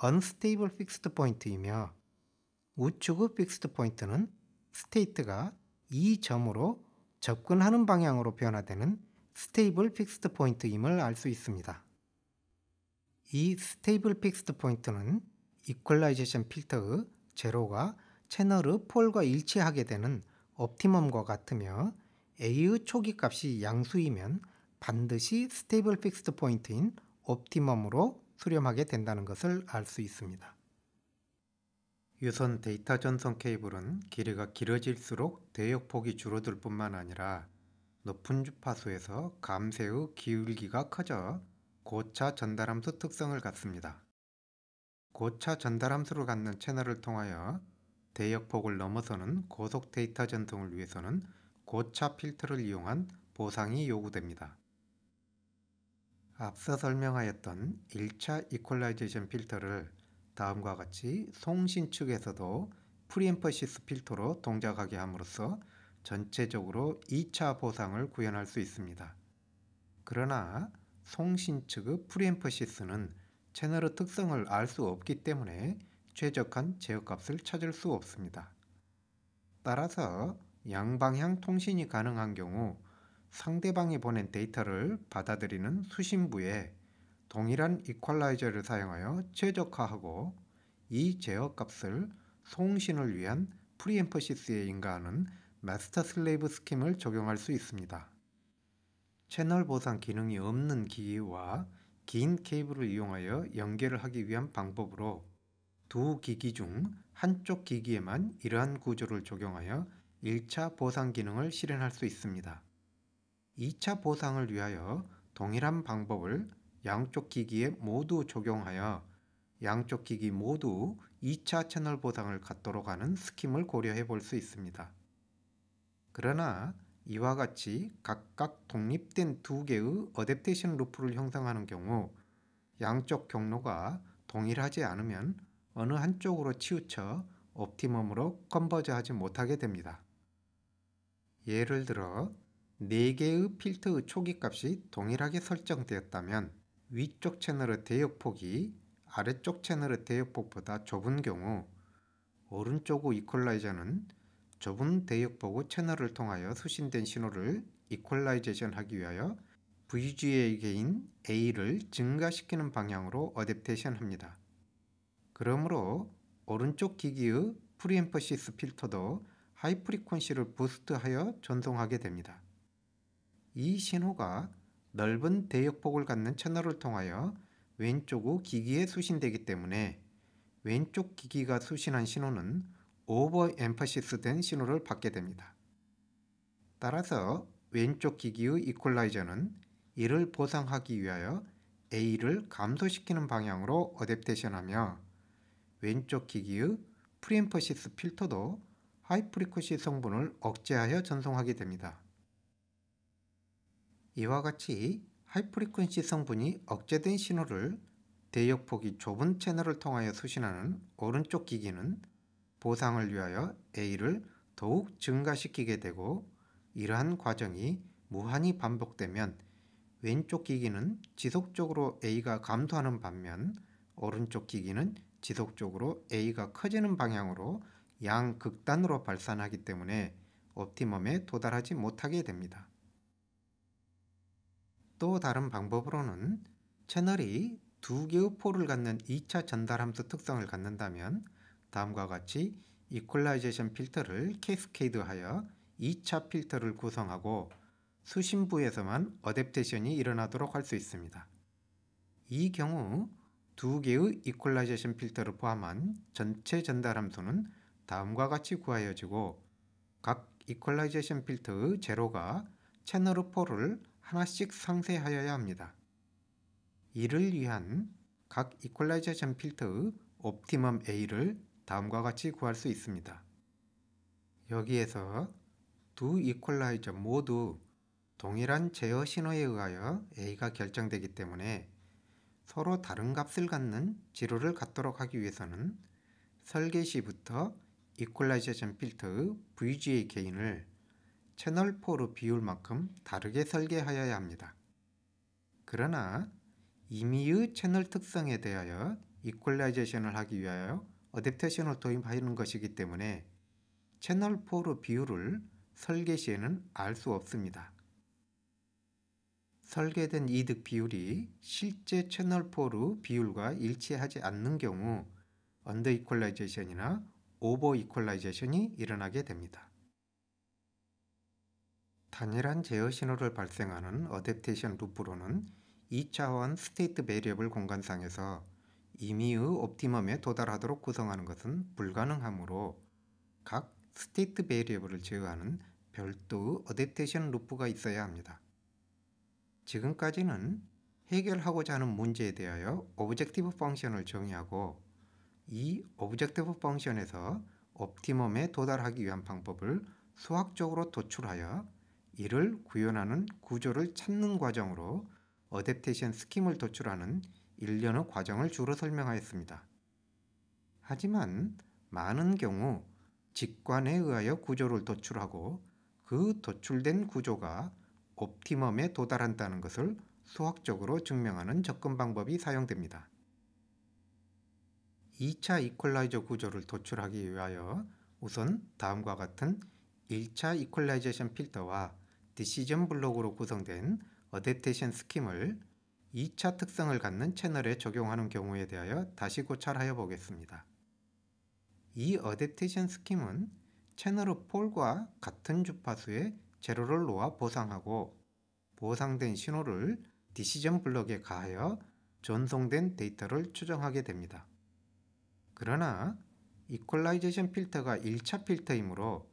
unstable 픽스드 포인트이며 우측의 픽스드 포인트는 스테이트가 이 점으로 접근하는 방향으로 변화되는 stable 픽스드 포인트임을 알 수 있습니다. 이 스테이블 픽스드 포인트는 이퀄라이제이션 필터의 제로가 채널의 폴과 일치하게 되는 옵티멈과 같으며 A의 초기 값이 양수이면 반드시 스테이블 픽스드 포인트인 옵티멈으로 수렴하게 된다는 것을 알 수 있습니다. 유선 데이터 전송 케이블은 길이가 길어질수록 대역폭이 줄어들 뿐만 아니라 높은 주파수에서 감쇄의 기울기가 커져 고차 전달함수 특성을 갖습니다. 고차 전달함수를 갖는 채널을 통하여 대역폭을 넘어서는 고속 데이터 전송을 위해서는 고차 필터를 이용한 보상이 요구됩니다. 앞서 설명하였던 1차 이퀄라이제이션 필터를 다음과 같이 송신 측에서도 프리엠퍼시스 필터로 동작하게 함으로써 전체적으로 2차 보상을 구현할 수 있습니다. 그러나 송신 측의 프리엠퍼시스는 채널의 특성을 알 수 없기 때문에 최적한 제어값을 찾을 수 없습니다. 따라서 양방향 통신이 가능한 경우 상대방이 보낸 데이터를 받아들이는 수신부에 동일한 이퀄라이저를 사용하여 최적화하고 이 제어값을 송신을 위한 프리엠퍼시스에 인가하는 마스터 슬레이브 스킴을 적용할 수 있습니다. 채널 보상 기능이 없는 기기와 긴 케이블을 이용하여 연결을 하기 위한 방법으로 두 기기 중 한쪽 기기에만 이러한 구조를 적용하여 1차 보상 기능을 실현할 수 있습니다. 2차 보상을 위하여 동일한 방법을 양쪽 기기에 모두 적용하여 양쪽 기기 모두 2차 채널 보상을 갖도록 하는 스킴을 고려해 볼 수 있습니다. 그러나 이와 같이 각각 독립된 두 개의 어댑테이션 루프를 형성하는 경우 양쪽 경로가 동일하지 않으면 어느 한쪽으로 치우쳐 옵티멈으로 컨버저하지 못하게 됩니다. 예를 들어 4개의 필터의 초기값이 동일하게 설정되었다면 위쪽 채널의 대역폭이 아래쪽 채널의 대역폭보다 좁은 경우 오른쪽의 이퀄라이저는 좁은 대역폭의 채널을 통하여 수신된 신호를 이퀄라이제이션 하기 위하여 VGA 게인 A를 증가시키는 방향으로 어댑테이션 합니다. 그러므로 오른쪽 기기의 프리엠퍼시스 필터도 하이 프리퀀시를 부스트하여 전송하게 됩니다. 이 신호가 넓은 대역폭을 갖는 채널을 통하여 왼쪽의 기기에 수신되기 때문에 왼쪽 기기가 수신한 신호는 오버 엠퍼시스 된 신호를 받게 됩니다. 따라서 왼쪽 기기의 이퀄라이저는 이를 보상하기 위하여 A를 감소시키는 방향으로 어댑테이션하며 왼쪽 기기의 프리엠퍼시스 필터도 하이 프리퀀시 성분을 억제하여 전송하게 됩니다. 이와 같이 하이 프리퀀시 성분이 억제된 신호를 대역폭이 좁은 채널을 통하여 수신하는 오른쪽 기기는 보상을 위하여 A를 더욱 증가시키게 되고 이러한 과정이 무한히 반복되면 왼쪽 기기는 지속적으로 A가 감소하는 반면 오른쪽 기기는 지속적으로 A가 커지는 방향으로 양극단으로 발산하기 때문에 옵티멈에 도달하지 못하게 됩니다. 또 다른 방법으로는 채널이 두 개의 폴을 갖는 2차 전달 함수 특성을 갖는다면 다음과 같이 이퀄라이제이션 필터를 캐스케이드하여 2차 필터를 구성하고 수신부에서만 어댑테이션이 일어나도록 할 수 있습니다. 이 경우 두 개의 이퀄라이제이션 필터를 포함한 전체 전달 함수는 다음과 같이 구하여지고 각 이퀄라이제이션 필터의 제로가 채널의 폴을 하나씩 상쇄하여야 합니다. 이를 위한 각 이퀄라이제이션 필터의 옵티멈 A를 다음과 같이 구할 수 있습니다. 여기에서 두 이퀄라이저 모두 동일한 제어 신호에 의하여 A가 결정되기 때문에 서로 다른 값을 갖는 지로를 갖도록 하기 위해서는 설계 시부터 이퀄라이제이션 필터의 VGA 게인을 채널 폴의 비율만큼 다르게 설계하여야 합니다. 그러나 임의의 채널 특성에 대하여 이퀄라이제이션을 하기 위하여 어댑테이션을 도입하는 것이기 때문에 채널 폴의 비율을 설계 시에는 알 수 없습니다. 설계된 이득 비율이 실제 채널 폴의 비율과 일치하지 않는 경우 언더 이퀄라이제이션이나 오버 이퀄라이제이션이 일어나게 됩니다. 단일한 제어 신호를 발생하는 어댑테이션 루프로는 2차원 스테이트 베리어블 공간상에서 임의의 옵티멈에 도달하도록 구성하는 것은 불가능하므로 각 스테이트 베리어블을 제어하는 별도의 어댑테이션 루프가 있어야 합니다. 지금까지는 해결하고자 하는 문제에 대하여 오브젝티브 펑션을 정의하고 이 오브젝티브 펑션에서 옵티멈에 도달하기 위한 방법을 수학적으로 도출하여 이를 구현하는 구조를 찾는 과정으로 어댑테이션 스킴을 도출하는 일련의 과정을 주로 설명하였습니다. 하지만 많은 경우 직관에 의하여 구조를 도출하고 그 도출된 구조가 옵티멈에 도달한다는 것을 수학적으로 증명하는 접근 방법이 사용됩니다. 2차 이퀄라이저 구조를 도출하기 위하여 우선 다음과 같은 1차 이퀄라이제이션 필터와 디시전 블록으로 구성된 어댑테이션 스킴을 2차 특성을 갖는 채널에 적용하는 경우에 대하여 다시 고찰하여 보겠습니다. 이 어댑테이션 스킴은 채널의 폴과 같은 주파수의 제로를 놓아 보상하고 보상된 신호를 디시전 블록에 가하여 전송된 데이터를 추정하게 됩니다. 그러나 이퀄라이제이션 필터가 1차 필터이므로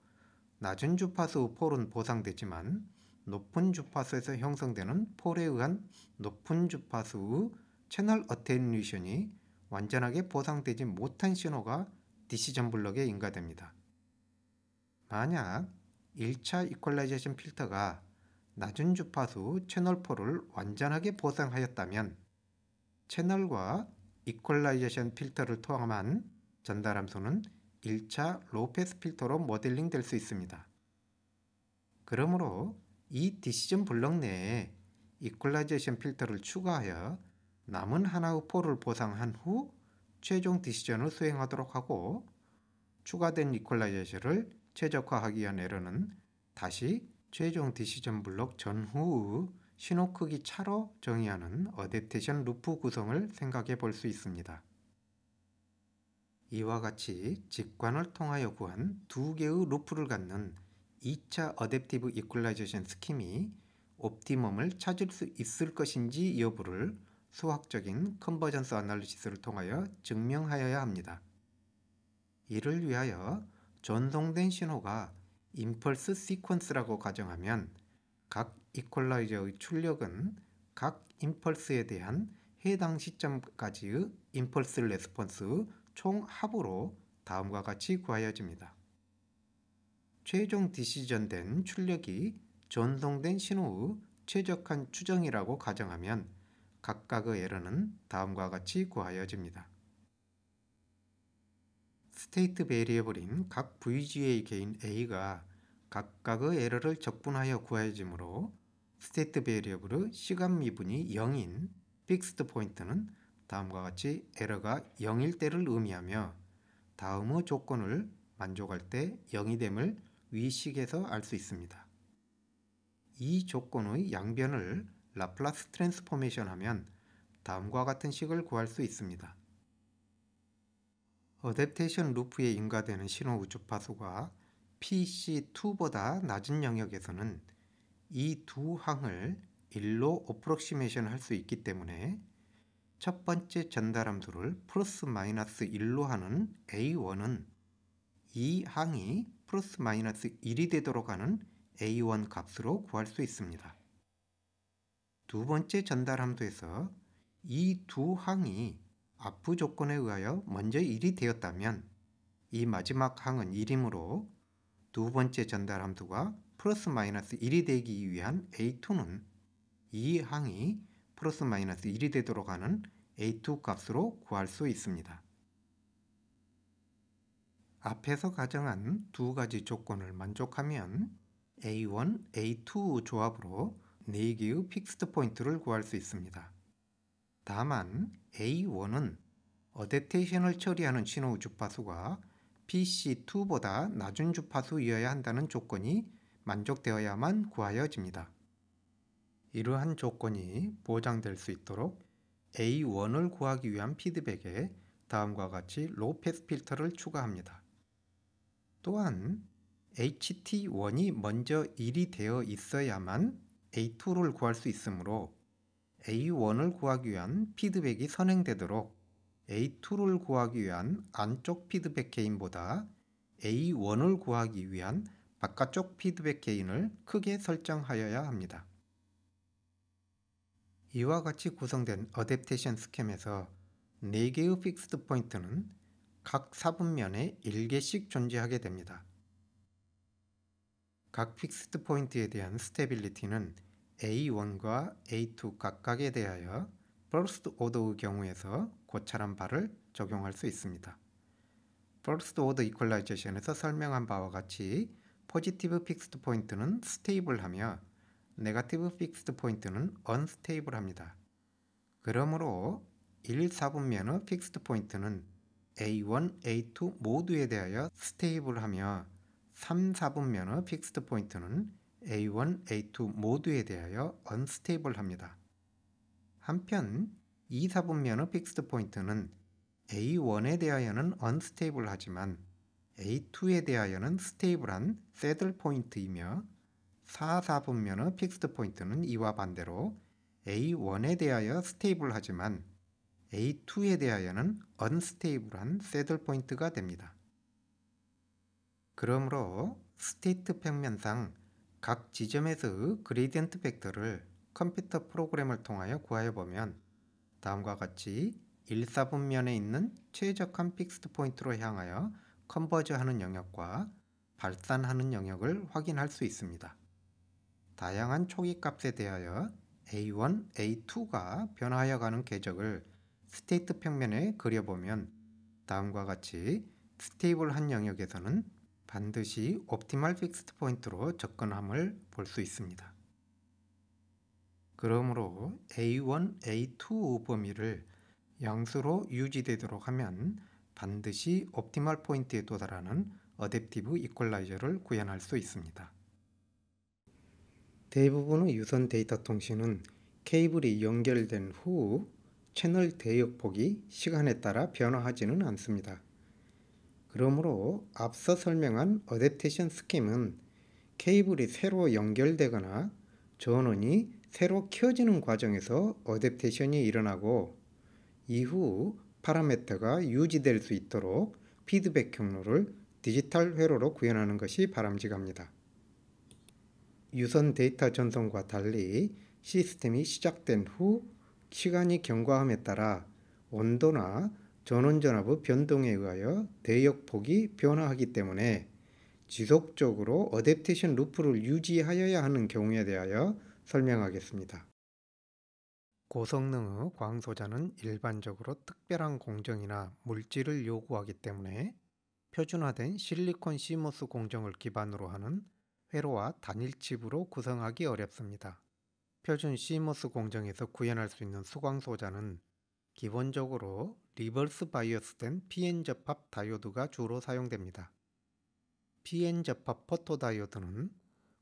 낮은 주파수 폴은 보상되지만 높은 주파수에서 형성되는 폴에 의한 높은 주파수의 채널 어테뉴에이션이 완전하게 보상되지 못한 신호가 디시전 블럭에 인가됩니다. 만약 1차 이퀄라이제이션 필터가 낮은 주파수 채널 폴을 완전하게 보상하였다면 채널과 이퀄라이제이션 필터를 포함한 전달 함수는 1차 로우패스 필터로 모델링 될 수 있습니다. 그러므로 이 디시전 블록 내에 이퀄라이제이션 필터를 추가하여 남은 하나의 폴을 보상한 후 최종 디시전을 수행하도록 하고 추가된 이퀄라이제이션을 최적화하기 위한 에러는 다시 최종 디시전 블록 전후의 신호 크기 차로 정의하는 어댑테이션 루프 구성을 생각해 볼 수 있습니다. 이와 같이 직관을 통하여 구한 두 개의 루프를 갖는 2차 어댑티브 이퀄라이제이션 스킴이 옵티멈을 찾을 수 있을 것인지 여부를 수학적인 컨버전스 애널리시스를 통하여 증명하여야 합니다. 이를 위하여 전송된 신호가 임펄스 시퀀스라고 가정하면 각 이퀄라이저의 출력은 각 임펄스에 대한 해당 시점까지의 임펄스 레스폰스의 총 합으로 다음과 같이 구하여집니다. 최종 디시전된 출력이 전송된 신호의 최적한 추정이라고 가정하면 각각의 에러는 다음과 같이 구하여집니다. 스테이트 베리어블인 각 VGA 개인 A가 각각의 에러를 적분하여 구하여지므로 스테이트 베리어블의 시간 미분이 0인 픽스드 포인트는 다음과 같이 에러가 0일 때를 의미하며 다음의 조건을 만족할 때 0이 됨을 위 식에서 알 수 있습니다. 이 조건의 양변을 라플라스 트랜스포메이션 하면 다음과 같은 식을 구할 수 있습니다. 어댑테이션 루프에 인가되는 신호의 주파수가 PC2보다 낮은 영역에서는 이 두 항을 1로 어프록시메이션 할 수 있기 때문에 첫 번째 전달 함수를 플러스 마이너스 1로 하는 A1은 이 항이 플러스 마이너스 1이 되도록 하는 A1 값으로 구할 수 있습니다. 두 번째 전달 함수에서 이 두 항이 앞의 조건에 의하여 먼저 1이 되었다면 이 마지막 항은 1이므로 두 번째 전달 함수가 플러스 마이너스 1이 되기 위한 A2는 이 항이 플러스 마이너스 1이 되도록 하는 A2 값으로 구할 수 있습니다. 앞에서 가정한 두 가지 조건을 만족하면 A1, A2 조합으로 4개의 픽스드 포인트를 구할 수 있습니다. 다만 A1은 어댑테이션을 처리하는 신호의 주파수가 PC2보다 낮은 주파수이어야 한다는 조건이 만족되어야만 구하여집니다. 이러한 조건이 보장될 수 있도록 A1을 구하기 위한 피드백에 다음과 같이 로우패스 필터를 추가합니다. 또한 HT1이 먼저 1이 되어 있어야만 A2를 구할 수 있으므로 A1을 구하기 위한 피드백이 선행되도록 A2를 구하기 위한 안쪽 피드백 게인보다 A1을 구하기 위한 바깥쪽 피드백 게인을 크게 설정하여야 합니다. 이와 같이 구성된 어댑테이션 스캠에서 4개의 픽스드 포인트는 각 4분면에 1개씩 존재하게 됩니다. 각 픽스드 포인트에 대한 스테빌리티는 A1과 A2 각각에 대하여 퍼스트 오더의 경우에서 고찰한 바를 적용할 수 있습니다. 퍼스트 오더 이퀄라이제이션에서 설명한 바와 같이 포지티브 픽스드 포인트는 스테이블하며 네거티브 픽스드 포인트는 언스테이블합니다. 그러므로 1, 4분면의 픽스드 포인트는 A1, A2 모두에 대하여 스테이블하며 3, 4분면의 픽스드 포인트는 A1, A2 모두에 대하여 언스테이블합니다. 한편 2, 4분면의 픽스드 포인트는 A1에 대하여는 언스테이블하지만 A2에 대하여는 스테이블한 새들 포인트이며 4, 4분면의 픽스드 포인트는 이와 반대로 A1에 대하여 스테이블하지만 A2에 대하여는 언스테이블한 새들 포인트가 됩니다. 그러므로 스테이트 평면상 각 지점에서 그레디언트 벡터를 컴퓨터 프로그램을 통하여 구하여 보면 다음과 같이 1,4분면에 있는 최적한 픽스드 포인트로 향하여 컨버저하는 영역과 발산하는 영역을 확인할 수 있습니다. 다양한 초기 값에 대하여 A1, A2가 변화하여 가는 궤적을 스테이트 평면에 그려보면 다음과 같이 스테이블한 영역에서는 반드시 옵티멀 픽스드 포인트로 접근함을 볼 수 있습니다. 그러므로 A1, A2 범위를 양수로 유지되도록 하면 반드시 옵티멀 포인트에 도달하는 어댑티브 이퀄라이저를 구현할 수 있습니다. 대부분의 유선 데이터 통신은 케이블이 연결된 후 채널 대역폭이 시간에 따라 변화하지는 않습니다. 그러므로 앞서 설명한 어댑테이션 스킴은 케이블이 새로 연결되거나 전원이 새로 켜지는 과정에서 어댑테이션이 일어나고 이후 파라미터가 유지될 수 있도록 피드백 경로를 디지털 회로로 구현하는 것이 바람직합니다. 유선 데이터 전송과 달리 시스템이 시작된 후 시간이 경과함에 따라 온도나 전원전압의 변동에 의하여 대역폭이 변화하기 때문에 지속적으로 어댑테이션 루프를 유지하여야 하는 경우에 대하여 설명하겠습니다. 고성능의 광소자는 일반적으로 특별한 공정이나 물질을 요구하기 때문에 표준화된 실리콘 CMOS 공정을 기반으로 하는 회로와 단일 칩으로 구성하기 어렵습니다. 표준 CMOS 공정에서 구현할 수 있는 수광소자는 기본적으로 리버스 바이어스된 PN 접합 다이오드가 주로 사용됩니다. PN 접합 포토다이오드는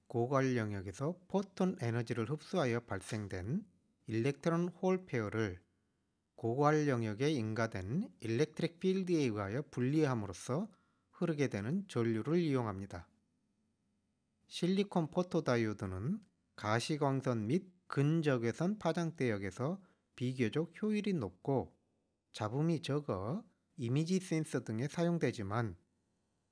고갈 영역에서 포톤 에너지를 흡수하여 발생된 일렉트론 홀 페어를 고갈 영역에 인가된 일렉트릭 필드에 의하여 분리함으로써 흐르게 되는 전류를 이용합니다. 실리콘 포토다이오드는 가시광선 및 근적외선 파장대역에서 비교적 효율이 높고 잡음이 적어 이미지 센서 등에 사용되지만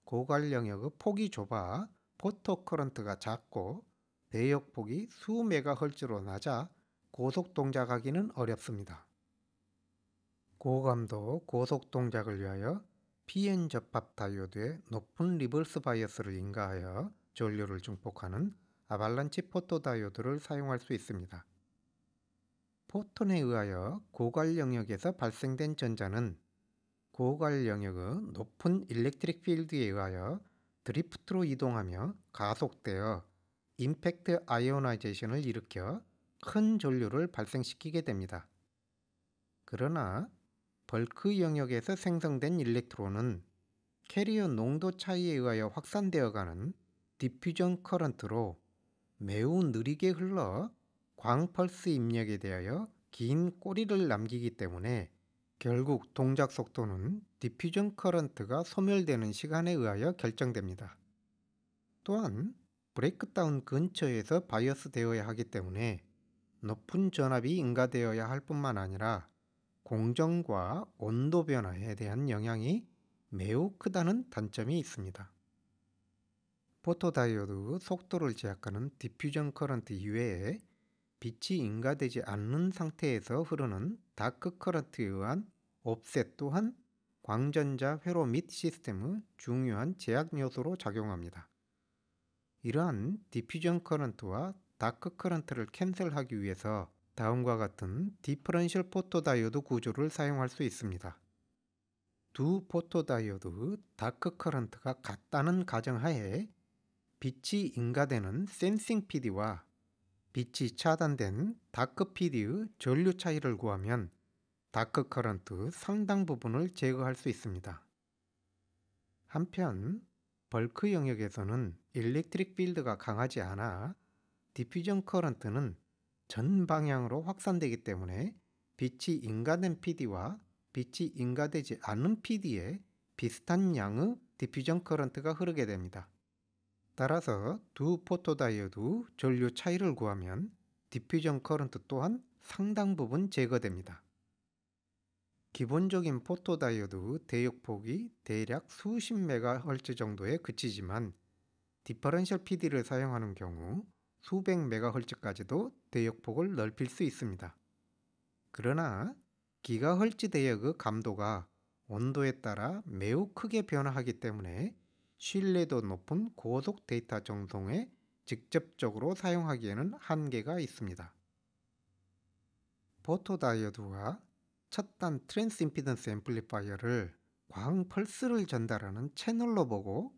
고갈 영역의 폭이 좁아 포토 커런트가 작고 대역폭이 수 메가헤르츠로 낮아 고속 동작하기는 어렵습니다. 고감도 고속 동작을 위하여 PN 접합 다이오드에 높은 리버스 바이어스를 인가하여 전류를 증폭하는 아발란치 포토다이오드를 사용할 수 있습니다. 포톤에 의하여 고갈 영역에서 발생된 전자는 고갈 영역의 높은 일렉트릭 필드에 의하여 드리프트로 이동하며 가속되어 임팩트 아이오나이제이션을 일으켜 큰 전류를 발생시키게 됩니다. 그러나 벌크 영역에서 생성된 일렉트론은 캐리어 농도 차이에 의하여 확산되어 가는 디퓨전 커런트로 매우 느리게 흘러 광펄스 입력에 대하여 긴 꼬리를 남기기 때문에 결국 동작 속도는 디퓨전 커런트가 소멸되는 시간에 의하여 결정됩니다. 또한 브레이크다운 근처에서 바이어스 되어야 하기 때문에 높은 전압이 인가되어야 할 뿐만 아니라 공정과 온도 변화에 대한 영향이 매우 크다는 단점이 있습니다. 포토다이오드 속도를 제약하는 디퓨전 커런트 이외에 빛이 인가되지 않는 상태에서 흐르는 다크 커런트에 의한 옵셋 또한 광전자 회로 및 시스템의 중요한 제약 요소로 작용합니다. 이러한 디퓨전 커런트와 다크 커런트를 캔슬하기 위해서 다음과 같은 디퍼런셜 포토다이오드 구조를 사용할 수 있습니다. 두 포토다이오드 다크 커런트가 같다는 가정하에 빛이 인가되는 센싱 PD와 빛이 차단된 다크 PD의 전류 차이를 구하면 다크 커런트 상당 부분을 제거할 수 있습니다. 한편 벌크 영역에서는 일렉트릭 필드가 강하지 않아 디퓨전 커런트는 전 방향으로 확산되기 때문에 빛이 인가된 PD와 빛이 인가되지 않은 PD에 비슷한 양의 디퓨전 커런트가 흐르게 됩니다. 따라서 두 포토다이오드 전류 차이를 구하면 디퓨전 커런트 또한 상당 부분 제거됩니다. 기본적인 포토다이오드 대역폭이 대략 수십 메가헤르츠 정도에 그치지만 디퍼런셜 PD를 사용하는 경우 수백 메가헤르츠까지도 대역폭을 넓힐 수 있습니다. 그러나 기가헤르츠 대역의 감도가 온도에 따라 매우 크게 변화하기 때문에 신뢰도 높은 고속 데이터 전송에 직접적으로 사용하기에는 한계가 있습니다. 포토다이오드와 첫 단 트랜스 임피던스 앰플리파이어를 광 펄스를 전달하는 채널로 보고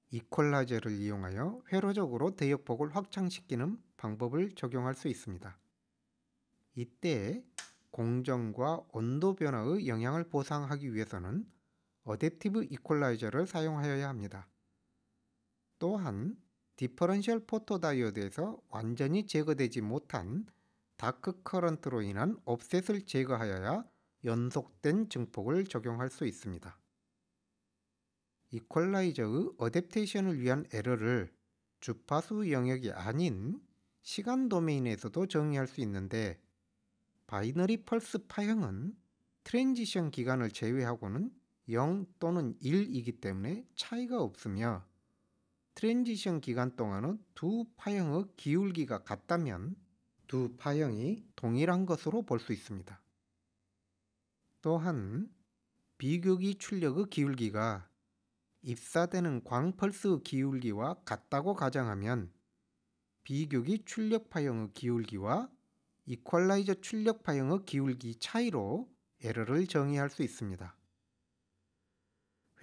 이퀄라이저를 이용하여 회로적으로 대역폭을 확장시키는 방법을 적용할 수 있습니다. 이때 공정과 온도 변화의 영향을 보상하기 위해서는 어댑티브 이퀄라이저를 사용하여야 합니다. 또한 디퍼런셜 포토다이오드에서 완전히 제거되지 못한 다크 커런트로 인한 옵셋을 제거하여야 연속된 증폭을 적용할 수 있습니다. 이퀄라이저의 어댑테이션을 위한 에러를 주파수 영역이 아닌 시간 도메인에서도 정의할 수 있는데 바이너리 펄스 파형은 트랜지션 기간을 제외하고는 0 또는 1이기 때문에 차이가 없으며 트랜지션 기간 동안은 두 파형의 기울기가 같다면 두 파형이 동일한 것으로 볼 수 있습니다. 또한 비교기 출력의 기울기가 입사되는 광펄스의 기울기와 같다고 가정하면 비교기 출력 파형의 기울기와 이퀄라이저 출력 파형의 기울기 차이로 에러를 정의할 수 있습니다.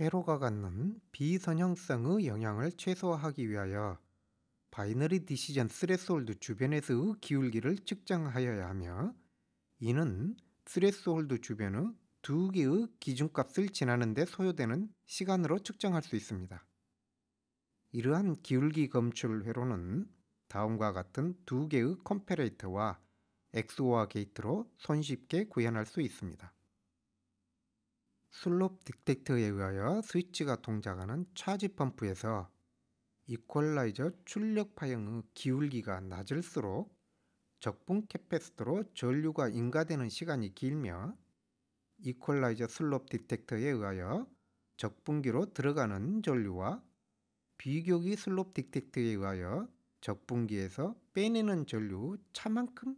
회로가 갖는 비선형성의 영향을 최소화하기 위하여 바이너리 디시전 스레스홀드 주변에서의 기울기를 측정하여야 하며 이는 스레스홀드 주변의 두 개의 기준값을 지나는 데 소요되는 시간으로 측정할 수 있습니다. 이러한 기울기 검출 회로는 다음과 같은 두 개의 컴패레이터와 XOR 게이트로 손쉽게 구현할 수 있습니다. 슬롭 딕텍터에 의하여 스위치가 동작하는 차지 펌프에서 이퀄라이저 출력 파형의 기울기가 낮을수록 적분 캐패시터로 전류가 인가되는 시간이 길며 이퀄라이저 슬롭 딕텍터에 의하여 적분기로 들어가는 전류와 비교기 슬롭 딕텍터에 의하여 적분기에서 빼내는 전류 차만큼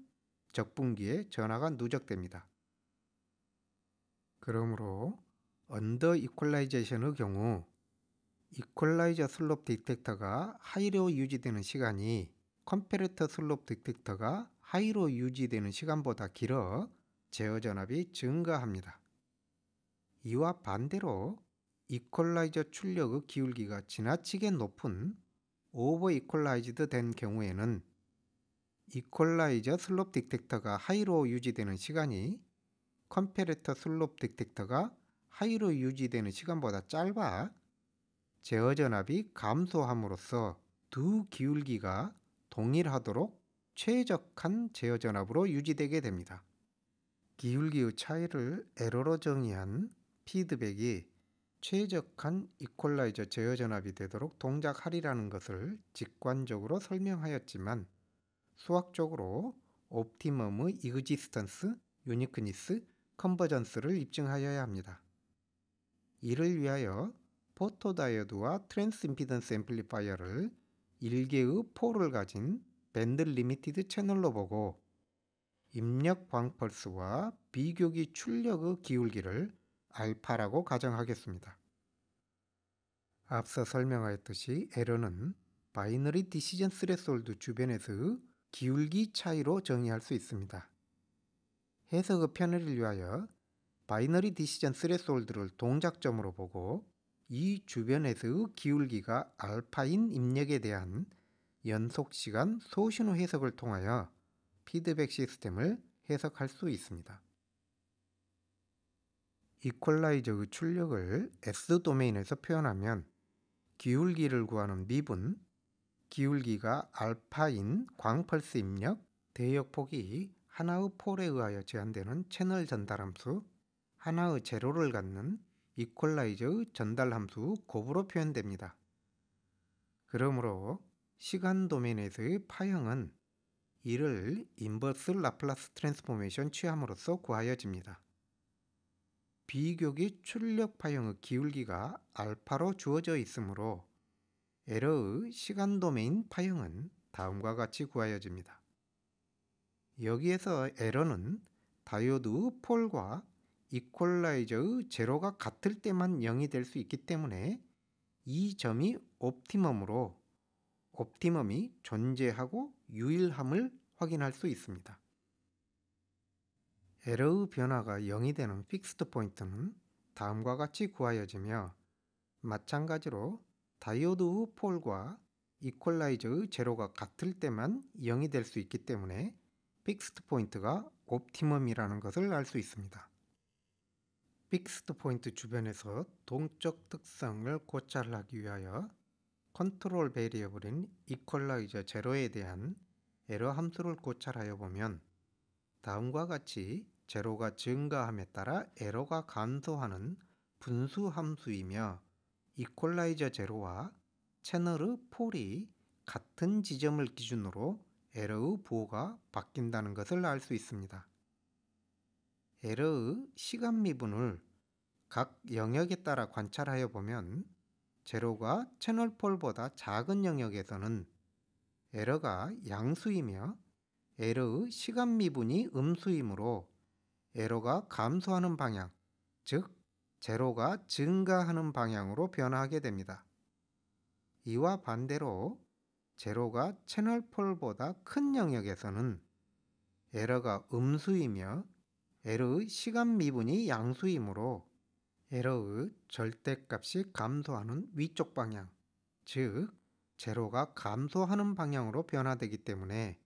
적분기에 전하가 누적됩니다. 그러므로 언더 이퀄라이제이션의 경우 이퀄라이저 슬롭 딕텍터가 하이로 유지되는 시간이 컴패레터 슬롭 딕텍터가 하이로 유지되는 시간보다 길어 제어 전압이 증가합니다. 이와 반대로 이퀄라이저 출력의 기울기가 지나치게 높은 오버 이퀄라이즈드 된 경우에는 이퀄라이저 슬롭 딕텍터가 하이로 유지되는 시간이 컴패레터 슬롭 딕텍터가 하이로 유지되는 시간보다 짧아 제어 전압이 감소함으로써 두 기울기가 동일하도록 최적한 제어 전압으로 유지되게 됩니다. 기울기의 차이를 에러로 정의한 피드백이 최적한 이퀄라이저 제어 전압이 되도록 동작하리라는 것을 직관적으로 설명하였지만 수학적으로 옵티멈의 이그지스턴스, 유니크니스, 컨버전스를 입증하여야 합니다. 이를 위하여 포토다이오드와 트랜스 임피던스 앰플리파이어를 1개의 폴을 가진 밴드 리미티드 채널로 보고 입력 광펄스와 비교기 출력의 기울기를 알파라고 가정하겠습니다. 앞서 설명하였듯이 에러는 바이너리 디시전 스레솔드 주변에서의 기울기 차이로 정의할 수 있습니다. 해석의 편의를 위하여 바이너리 디시전 스레솔드를 동작점으로 보고 이 주변에서의 기울기가 알파인 입력에 대한 연속시간 소신호 해석을 통하여 피드백 시스템을 해석할 수 있습니다. 이퀄라이저의 출력을 S도메인에서 표현하면 기울기를 구하는 미분, 기울기가 알파인 광펄스 입력, 대역폭이 하나의 폴에 의하여 제한되는 채널 전달함수, 하나의 제로를 갖는 이퀄라이저의 전달함수 곱으로 표현됩니다. 그러므로 시간 도메인에서의 파형은 이를 인버스 라플라스 트랜스포메이션 취함으로써 구하여집니다. 비교기 출력 파형의 기울기가 알파로 주어져 있으므로 에러의 시간 도메인 파형은 다음과 같이 구하여집니다. 여기에서 에러는 다이오드 폴과 이퀄라이저의 제로가 같을 때만 0이 될 수 있기 때문에 이 점이 옵티멈으로 옵티멈이 존재하고 유일함을 확인할 수 있습니다. 에러의 변화가 0이 되는 픽스드 포인트는 다음과 같이 구하여지며 마찬가지로 다이오드 폴과 이퀄라이저의 제로가 같을 때만 0이 될 수 있기 때문에 픽스드 포인트가 옵티멈이라는 것을 알 수 있습니다. 픽스드 포인트 주변에서 동적 특성을 고찰하기 위하여 컨트롤 베리어블인 이퀄라이저 제로에 대한 에러 함수를 고찰하여 보면 다음과 같이 제로가 증가함에 따라 에러가 감소하는 분수 함수이며 이퀄라이저 제로와 채널의 폴이 같은 지점을 기준으로 에러의 부호가 바뀐다는 것을 알 수 있습니다. 에러의 시간 미분을 각 영역에 따라 관찰하여 보면 제로가 채널 폴보다 작은 영역에서는 에러가 양수이며 에러의 시간 미분이 음수이므로 에러가 감소하는 방향, 즉 제로가 증가하는 방향으로 변화하게 됩니다. 이와 반대로 제로가 채널 폴보다 큰 영역에서는 에러가 음수이며 에러의 시간 미분이 양수이므로 에러의 절대값이 감소하는 위쪽 방향, 즉 제로가 감소하는 방향으로 변화되기 때문에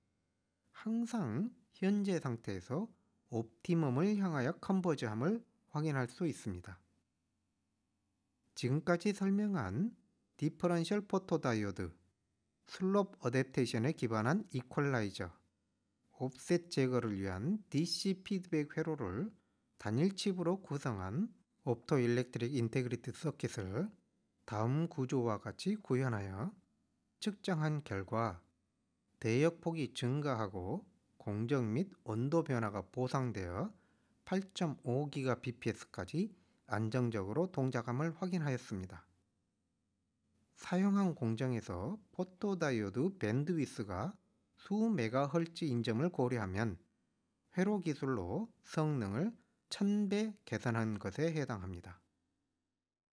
항상 현재 상태에서 옵티멈을 향하여 컨버즈함을 확인할 수 있습니다. 지금까지 설명한 디퍼런셜 포토다이오드, 슬롭 어댑테이션에 기반한 이퀄라이저, 옵셋 제거를 위한 DC 피드백 회로를 단일 칩으로 구성한 옵토일렉트릭 인테그리티 서킷을 다음 구조와 같이 구현하여 측정한 결과 대역폭이 증가하고 공정 및 온도 변화가 보상되어 8.5Gbps까지 안정적으로 동작함을 확인하였습니다. 사용한 공정에서 포토다이오드 밴드위스가 수 메가헤르츠인 점을 고려하면 회로 기술로 성능을 1000배 개선한 것에 해당합니다.